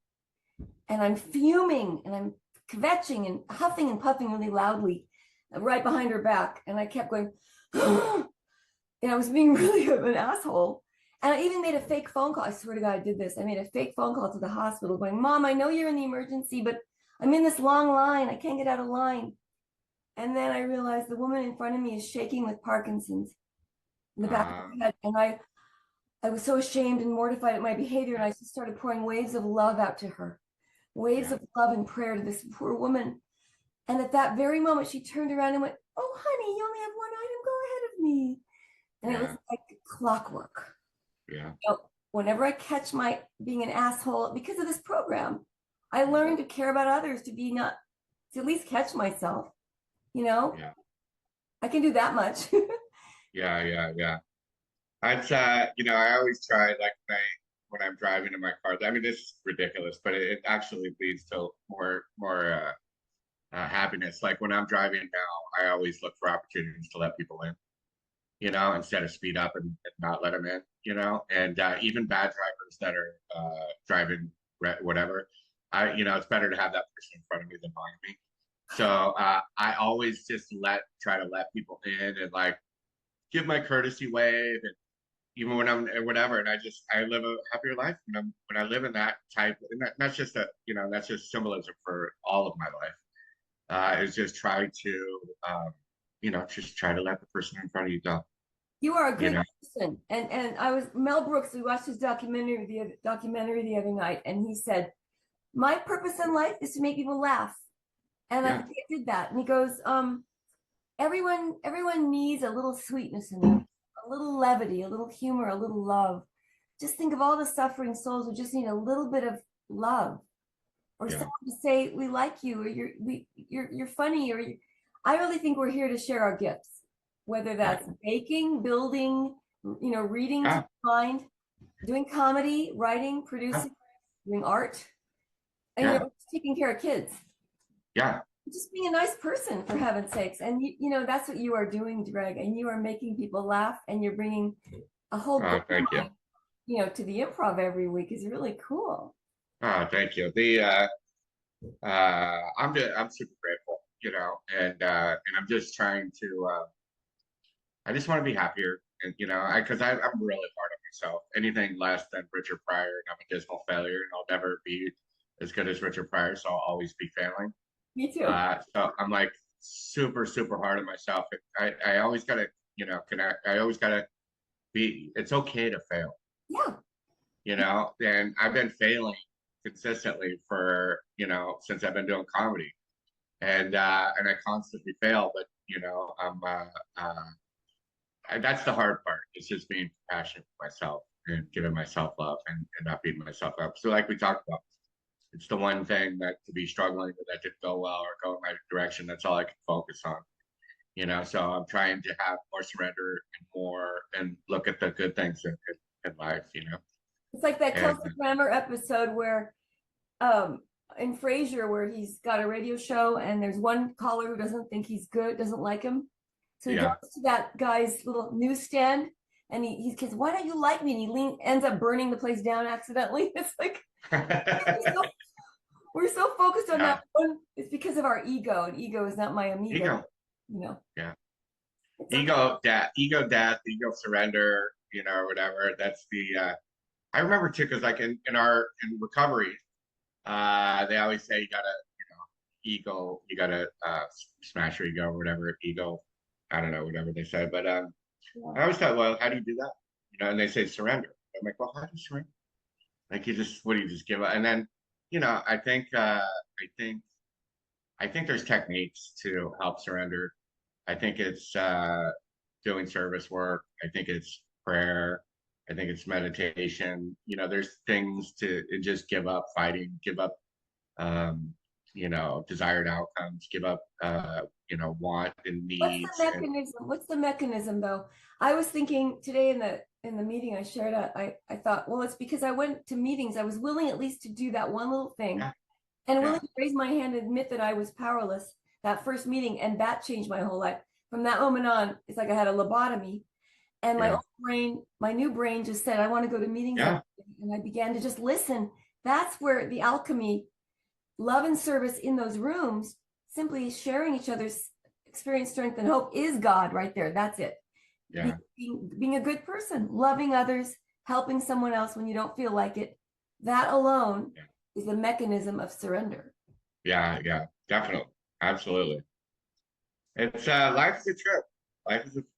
Speaker 1: And I'm fuming, and I'm kvetching and huffing and puffing really loudly right behind her back. And I kept going, and I was being really an asshole. And I even made a fake phone call. I swear to God, I did this. I made a fake phone call to the hospital going, Mom, I know you're in the emergency, but I'm in this long line. I can't get out of line. And then I realized the woman in front of me is shaking with Parkinson's in the back of her head. And I was so ashamed and mortified at my behavior. And I just started pouring waves of love out to her, waves of love and prayer to this poor woman. And at that very moment, she turned around and went, oh, honey, you only have one item. Go ahead of me. And it was like clockwork.
Speaker 2: Yeah.
Speaker 1: So whenever I catch my being an asshole because of this program, I learned to care about others, to at least catch myself.
Speaker 2: Yeah.
Speaker 1: I can do that much.
Speaker 2: Yeah. I always try, like, when I'm driving in my car. I mean, this is ridiculous, but it actually leads to more happiness. Like when I'm driving now, I always look for opportunities to let people in, instead of speed up and not let them in, and even bad drivers that are driving whatever, it's better to have that person in front of me than behind me. So I always just try to let people in and like give my courtesy wave, and even when I'm whatever, and I live a happier life when I live in that type, and that's just that's just symbolism for all of my life. Is just try to just try to let the person in front of you go.
Speaker 1: You are a good person. And I was Mel Brooks. We watched his documentary the other night, and he said, my purpose in life is to make people laugh. And I did that. And he goes, everyone needs a little sweetness in them, a little levity, a little humor, a little love. Just think of all the suffering souls who just need a little bit of love, or someone to say we like you, or you're funny, or I really think we're here to share our gifts, whether that's baking, building, reading to mind, doing comedy, writing, producing, doing art, and taking care of kids.
Speaker 2: Yeah.
Speaker 1: Just being a nice person, for heaven's sakes. And that's what you are doing, Greg. And you are making people laugh, and you're bringing a whole
Speaker 2: thank you.
Speaker 1: To the Improv every week is really cool.
Speaker 2: Thank you. I'm super grateful, and I'm just trying to I just want to be happier, and because I'm really hard on myself. Anything less than Richard Pryor, and I'm a dismal failure, and I'll never be as good as Richard Pryor, so I'll always be failing.
Speaker 1: Me too.
Speaker 2: So I'm like super, super hard on myself. I always gotta, I always gotta be, it's okay to fail.
Speaker 1: Yeah.
Speaker 2: And I've been failing consistently for, since I've been doing comedy, and I constantly fail, but that's the hard part. It's just being compassionate with myself and giving myself love, and not beating myself up. So like we talked about, it's the one thing that to be struggling with that didn't go well or go in my direction. That's all I can focus on, so I'm trying to have more surrender and look at the good things in life,
Speaker 1: It's like that Kelsey Grammer episode where in Frasier, where he's got a radio show and there's one caller who doesn't think he's good, doesn't like him. So he goes to that guy's little newsstand, and he says, why don't you like me? And he ends up burning the place down accidentally. It's like, we're so focused on that one. It's because of our ego, and ego is not my amigo.
Speaker 2: Yeah. Ego death, ego surrender, or whatever. That's the I remember too, because like in recovery, they always say ego, you gotta smash your ego or whatever, ego, I don't know, whatever they say. But I always thought, well, how do you do that? You know, and they say surrender. I'm like, well, how do you surrender? Like you just, what do you just give up? And then, you know, I think there's techniques to help surrender. I think it's doing service work. I think it's prayer. I think it's meditation. You know, there's things to just give up fighting, give up, um, you know, desired outcomes, give up, you know, want and
Speaker 1: What's the
Speaker 2: needs. And
Speaker 1: mechanism? What's the mechanism though? I was thinking today in the meeting I shared, I thought, well, it's because I went to meetings. I was willing at least to do that one little thing
Speaker 2: yeah,
Speaker 1: and
Speaker 2: yeah,
Speaker 1: willing to raise my hand and admit that I was powerless that first meeting. And that changed my whole life. From that moment on, it's like I had a lobotomy and my
Speaker 2: yeah,
Speaker 1: old brain, my new brain just said, I want to go to meetings every
Speaker 2: yeah,
Speaker 1: day. And I began to just listen. That's where the alchemy, love and service in those rooms, simply sharing each other's experience, strength, and hope is God right there. That's it.
Speaker 2: yeah,
Speaker 1: Being a good person, loving others, helping someone else when you don't feel like it. That alone
Speaker 2: yeah,
Speaker 1: is the mechanism of surrender.
Speaker 2: yeah, yeah, definitely, absolutely. It's life is a trip.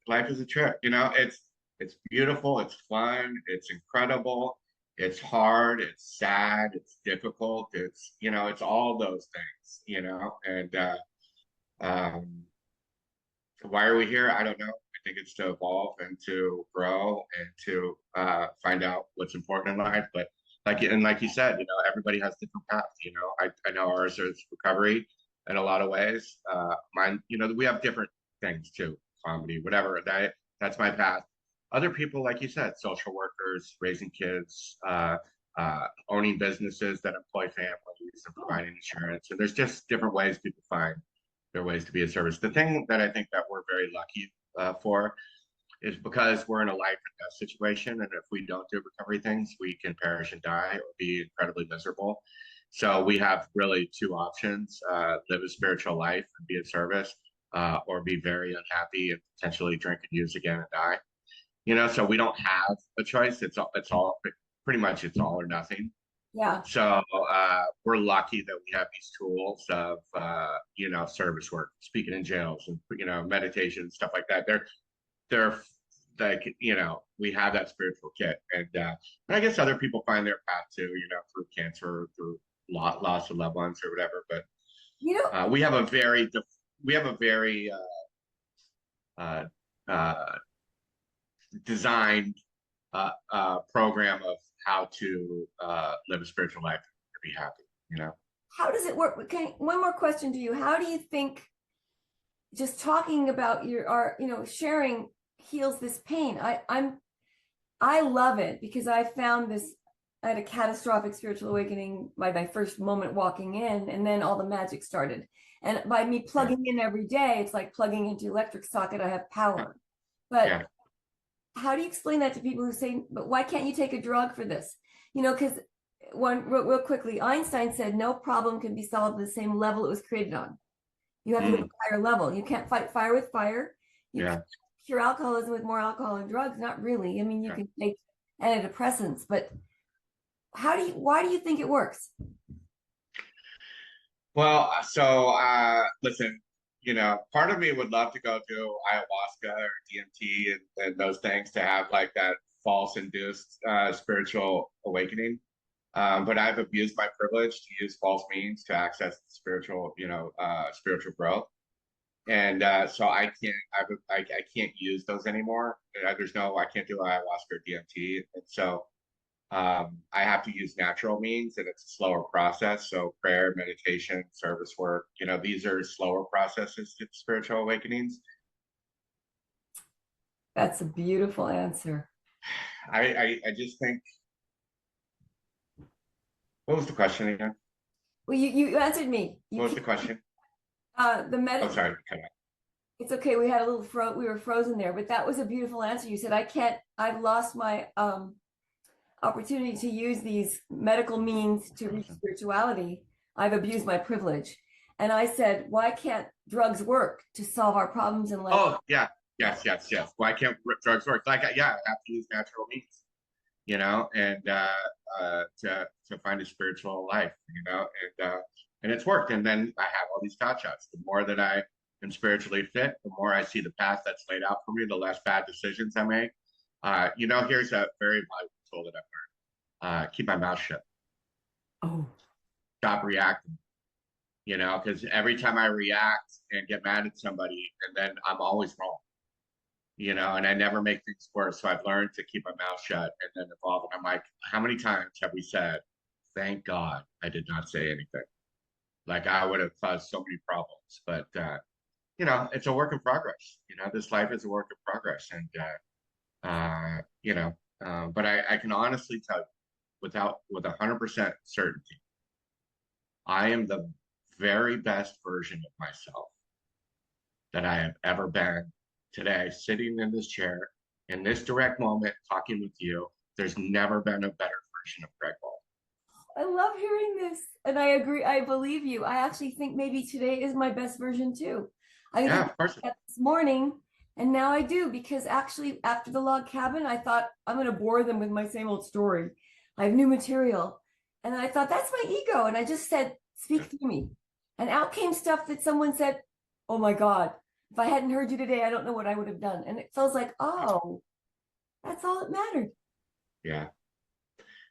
Speaker 2: Life is a trip. You know, it's beautiful, it's fun, it's incredible, it's hard, it's sad, it's difficult, it's you know, it's all those things, you know, and um why are we here? I don't know. I think it's to evolve and to grow and to find out what's important in life. But like you said, you know, everybody has different paths. You know, I know ours is recovery in a lot of ways. Mine, you know, we have different things too, comedy, whatever. That's my path. Other people, like you said, social workers, raising kids, owning businesses that employ families and providing insurance. And there's just different ways people find their ways to be of service. The thing that I think that we're very lucky for is because we're in a life and death situation, and if we don't do recovery things, we can perish and die or be incredibly miserable. So we have really two options: live a spiritual life and be of service, or be very unhappy and potentially drink and use again and die. You know, so we don't have a choice. It's all pretty much it's all or nothing.
Speaker 1: Yeah.
Speaker 2: So we're lucky that we have these tools of you know, service work, speaking in jails, and you know, meditation and stuff like that. They're like, you know, we have that spiritual kit, and I guess other people find their path too, you know, through cancer, through loss of loved ones or whatever. But
Speaker 1: You know,
Speaker 2: we have a very uh, uh, designed program of how to live a spiritual life to be happy, you know.
Speaker 1: how does it work? Okay, one more question to you. How do you think just talking about you know, sharing heals this pain? I love it because I found this. I had a catastrophic spiritual awakening by my first moment walking in, and then all the magic started. And by me plugging in every day, it's like plugging into electric socket. I have power. But
Speaker 2: Yeah.
Speaker 1: how do you explain that to people who say, "But why can't you take a drug for this?" You know, because real quickly, Einstein said no problem can be solved at the same level it was created on. You have to go to a higher level. You can't fight fire with fire. You
Speaker 2: Yeah.
Speaker 1: can't cure alcoholism with more alcohol and drugs. Not really. I mean, you
Speaker 2: Yeah.
Speaker 1: can take antidepressants, but why do you think it works?
Speaker 2: Well, so listen, you know, part of me would love to go do ayahuasca or DMT and those things to have like that false induced spiritual awakening. But I've abused my privilege to use false means to access spiritual, you know, spiritual growth. And so I can't use those anymore. I can't do ayahuasca or DMT. And so I have to use natural means, and it's a slower process. So prayer, meditation, service work, you know, these are slower processes to spiritual awakenings.
Speaker 1: That's a beautiful answer.
Speaker 2: I just think, what was the question again?
Speaker 1: Well, you answered me.
Speaker 2: What was the question?
Speaker 1: The
Speaker 2: Oh, sorry.
Speaker 1: It's okay. We had a little we were frozen there, but that was a beautiful answer. You said, I've lost my opportunity to use these medical means to reach spirituality. I've abused my privilege. And I said, why can't drugs work to solve our problems in life?
Speaker 2: Oh, yeah. Yes. Why can't drugs work? Like, yeah, I have to use natural means, you know, and to find a spiritual life, you know, and and it's worked. And then I have all these Godshots. The more that I am spiritually fit, the more I see the path that's laid out for me, the less bad decisions I make. Here's a very valuable tool that I've learned. Keep my mouth shut.
Speaker 1: Oh.
Speaker 2: Stop reacting. Because every time I react and get mad at somebody, and then I'm always wrong. And I never make things worse. So I've learned to keep my mouth shut and then evolve. And I'm like, how many times have we said, thank God I did not say anything? Like I would have caused so many problems. But, it's a work in progress. This life is a work in progress. And, but I can honestly tell you with 100% certainty, I am the very best version of myself that I have ever been today, sitting in this chair in this direct moment, talking with you. There's never been a better version of Greg Ball.
Speaker 1: I love hearing this. And I agree. I believe you. I actually think maybe today is my best version too.
Speaker 2: Of course.
Speaker 1: This morning, and now I do, because actually after the log cabin, I thought I'm going to bore them with my same old story. I have new material. And I thought that's my ego. And I just said, speak through me. And out came stuff that someone said, oh my God, if I hadn't heard you today, I don't know what I would have done. And it feels like, oh, that's all that mattered.
Speaker 2: Yeah.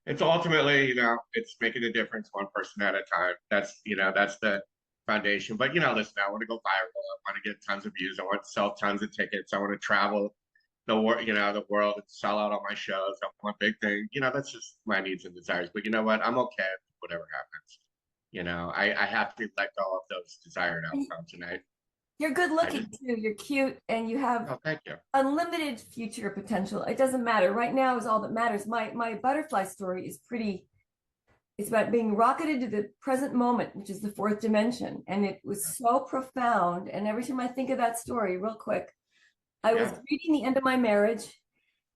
Speaker 2: It's ultimately, it's making a difference one person at a time. That's the foundation. But, listen, I want to go viral. I want to get tons of views. I want to sell tons of tickets. I want to travel the world, and sell out all my shows. I want big things. That's just my needs and desires. But you know what? I'm okay with whatever happens. I have to let go of those desired outcomes. And
Speaker 1: you're good looking too. You're cute, and you have
Speaker 2: thank you.
Speaker 1: Unlimited future potential. It doesn't matter. Right now is all that matters. My butterfly story is it's about being rocketed to the present moment, which is the fourth dimension. And it was so profound. And every time I think of that story, real quick, I was reading the end of my marriage,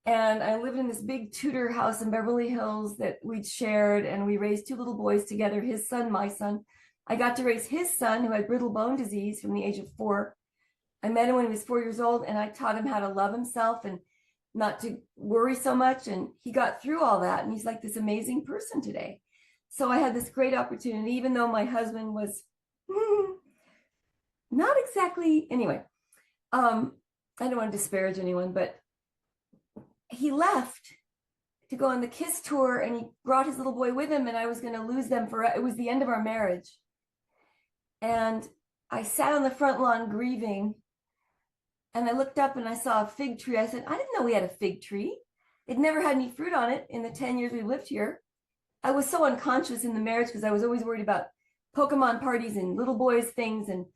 Speaker 1: and I lived in this big Tudor house in Beverly Hills that we'd shared, and we raised two little boys together, his son, my son. I got to raise his son, who had brittle bone disease, from the age of 4. I met him when he was 4 years old, and I taught him how to love himself and not to worry so much. And he got through all that, and he's like this amazing person today. So I had this great opportunity, even though my husband was not exactly, anyway, I don't want to disparage anyone, but he left to go on the KISS tour, and he brought his little boy with him, and I was going to lose them it was the end of our marriage. And I sat on the front lawn grieving, and I looked up and I saw a fig tree. I said, I didn't know we had a fig tree. It never had any fruit on it in the 10 years we lived here. I was so unconscious in the marriage because I was always worried about Pokemon parties and little boys things and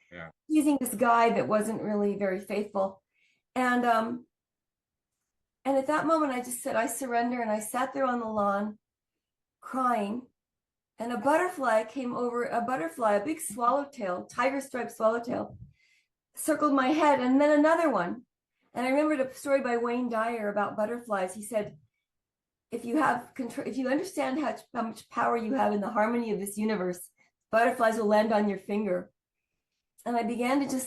Speaker 1: teasing this guy that wasn't really very faithful. And at that moment, I just said, I surrender. And I sat there on the lawn crying. And a butterfly came over, a big swallowtail, tiger striped swallowtail, circled my head, and then another one. And I remembered a story by Wayne Dyer about butterflies. He said, if you have control, if you understand how much power you have in the harmony of this universe, butterflies will land on your finger. And I began to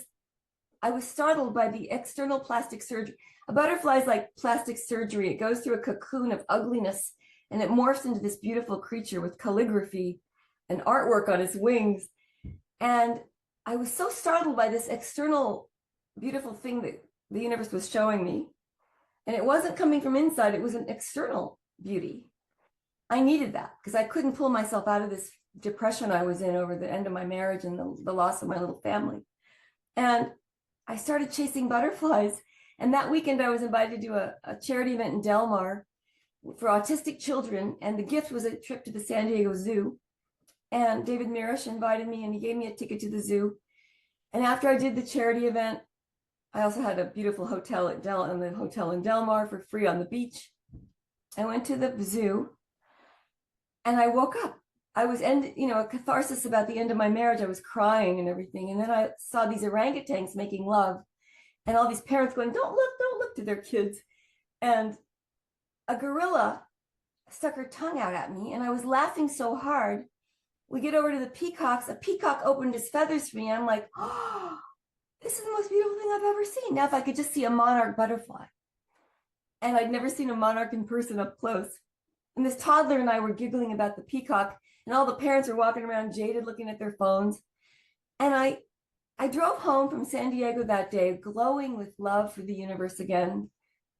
Speaker 1: I was startled by the external plastic surgery. A butterfly is like plastic surgery. It goes through a cocoon of ugliness, and it morphs into this beautiful creature with calligraphy and artwork on its wings. And I was so startled by this external beautiful thing that the universe was showing me. And it wasn't coming from inside. It was an external beauty. I needed that because I couldn't pull myself out of this depression I was in over the end of my marriage and the loss of my little family. And I started chasing butterflies. And that weekend I was invited to do a charity event in Del Mar for autistic children. And the gift was a trip to the San Diego Zoo. And David Mirish invited me, and he gave me a ticket to the zoo. And after I did the charity event, I also had a beautiful hotel in Del Mar for free on the beach. I went to the zoo, and I woke up. I was a catharsis about the end of my marriage. I was crying and everything. And then I saw these orangutans making love, and all these parents going, don't look to their kids. And a gorilla stuck her tongue out at me, and I was laughing so hard. We get over to the peacocks. A peacock opened his feathers for me. And I'm like, oh, this is the most beautiful thing I've ever seen. Now, if I could just see a monarch butterfly. And I'd never seen a monarch in person up close. And this toddler and I were giggling about the peacock. and all the parents are walking around jaded, looking at their phones. And I drove home from San Diego that day, glowing with love for the universe again,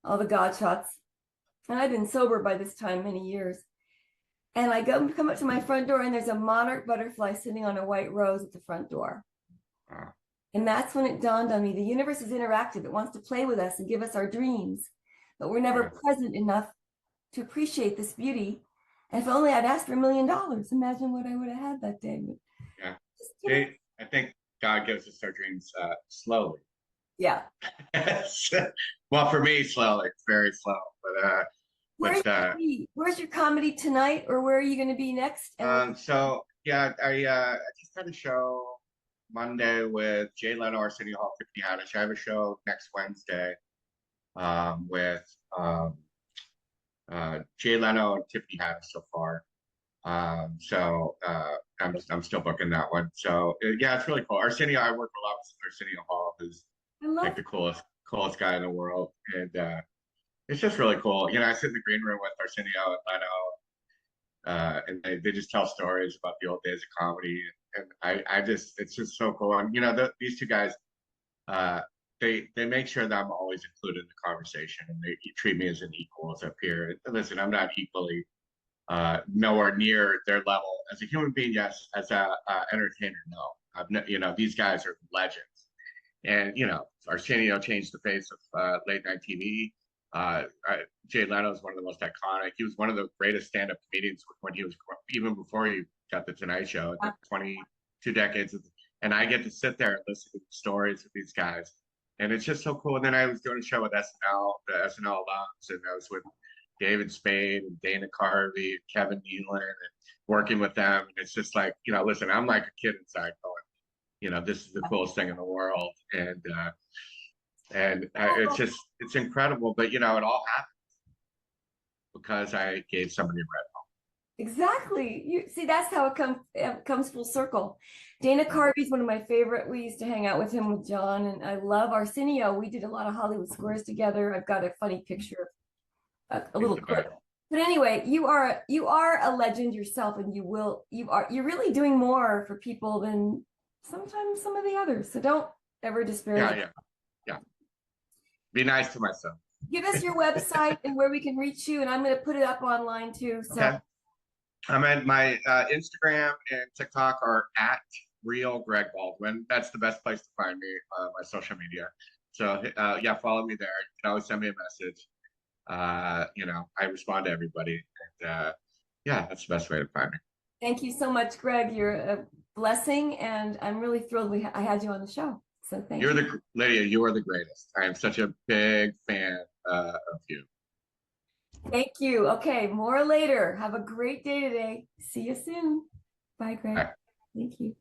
Speaker 1: all the Godshots. And I've been sober by this time many years. And I come up to my front door, and there's a monarch butterfly sitting on a white rose at the front door.
Speaker 2: Wow.
Speaker 1: And that's when it dawned on me, the universe is interactive. It wants to play with us and give us our dreams, but we're never present enough to appreciate this beauty. And if only I'd asked for $1 million, imagine what I would have had that day.
Speaker 2: Yeah. I think God gives us our dreams slowly.
Speaker 1: Yeah.
Speaker 2: Well, for me, slowly. It's very slow.
Speaker 1: Where's your comedy tonight, or where are you going to be next?
Speaker 2: So yeah, I just had a show Monday with Jay Leno, Arsenio Hall, Tiffany Haddish. I have a show next Wednesday with Jay Leno and Tiffany Haddish so far. So I'm still booking that one. So yeah, it's really cool. Arsenio, I work a lot with Arsenio Hall, who's like the coolest guy in the world, and it's just really cool. You know, I sit in the green room with Arsenio and Leno, and they just tell stories about the old days of comedy, and it's just so cool. And you know, these two guys, they make sure that I'm always included in the conversation, and they treat me as an equal as a peer. And listen, I'm not equally nowhere near their level as a human being. Yes, as a entertainer, no. You know, these guys are legends, and you know, Arsenio changed the face of late night TV. Jay Leno is one of the most iconic. He was one of the greatest stand-up comedians when he was, even before he got the Tonight Show, 22 decades. And I get to sit there and listen to the stories of these guys, and it's just so cool. And then I was doing a show with SNL, the SNL alums, and I was with David Spade and Dana Carvey and Kevin Nealon, and working with them. And it's just like, you know, listen, I'm like a kid inside going, you know, this is the coolest thing in the world. And it's incredible. But, you know, it all happened because I gave somebody a red home.
Speaker 1: Exactly. You see, that's how it comes full circle. Dana Carvey's one of my favorite. We used to hang out with him with John, and I love Arsenio. We did a lot of Hollywood Squares together. I've got a funny picture, a little clip. But anyway, you are a legend yourself, and you're really doing more for people than sometimes some of the others. So don't ever disparage.
Speaker 2: Yeah. Be nice to myself.
Speaker 1: Give us your website and where we can reach you, and I'm going to put it up online too. So.
Speaker 2: Okay. I'm at my Instagram and TikTok are at Real Greg Baldwin. That's the best place to find me, my social media. So yeah, follow me there. You can always send me a message. You know, I respond to everybody, and yeah, that's the best way to find me.
Speaker 1: Thank you so much, Greg. You're a blessing, and I'm really thrilled I had you on the show. So thank you.
Speaker 2: Lydia, you are the greatest. I am such a big fan of you.
Speaker 1: Thank you. Okay, more later. Have a great day today. See you soon. Bye, Greg.
Speaker 2: Bye.
Speaker 1: Thank you.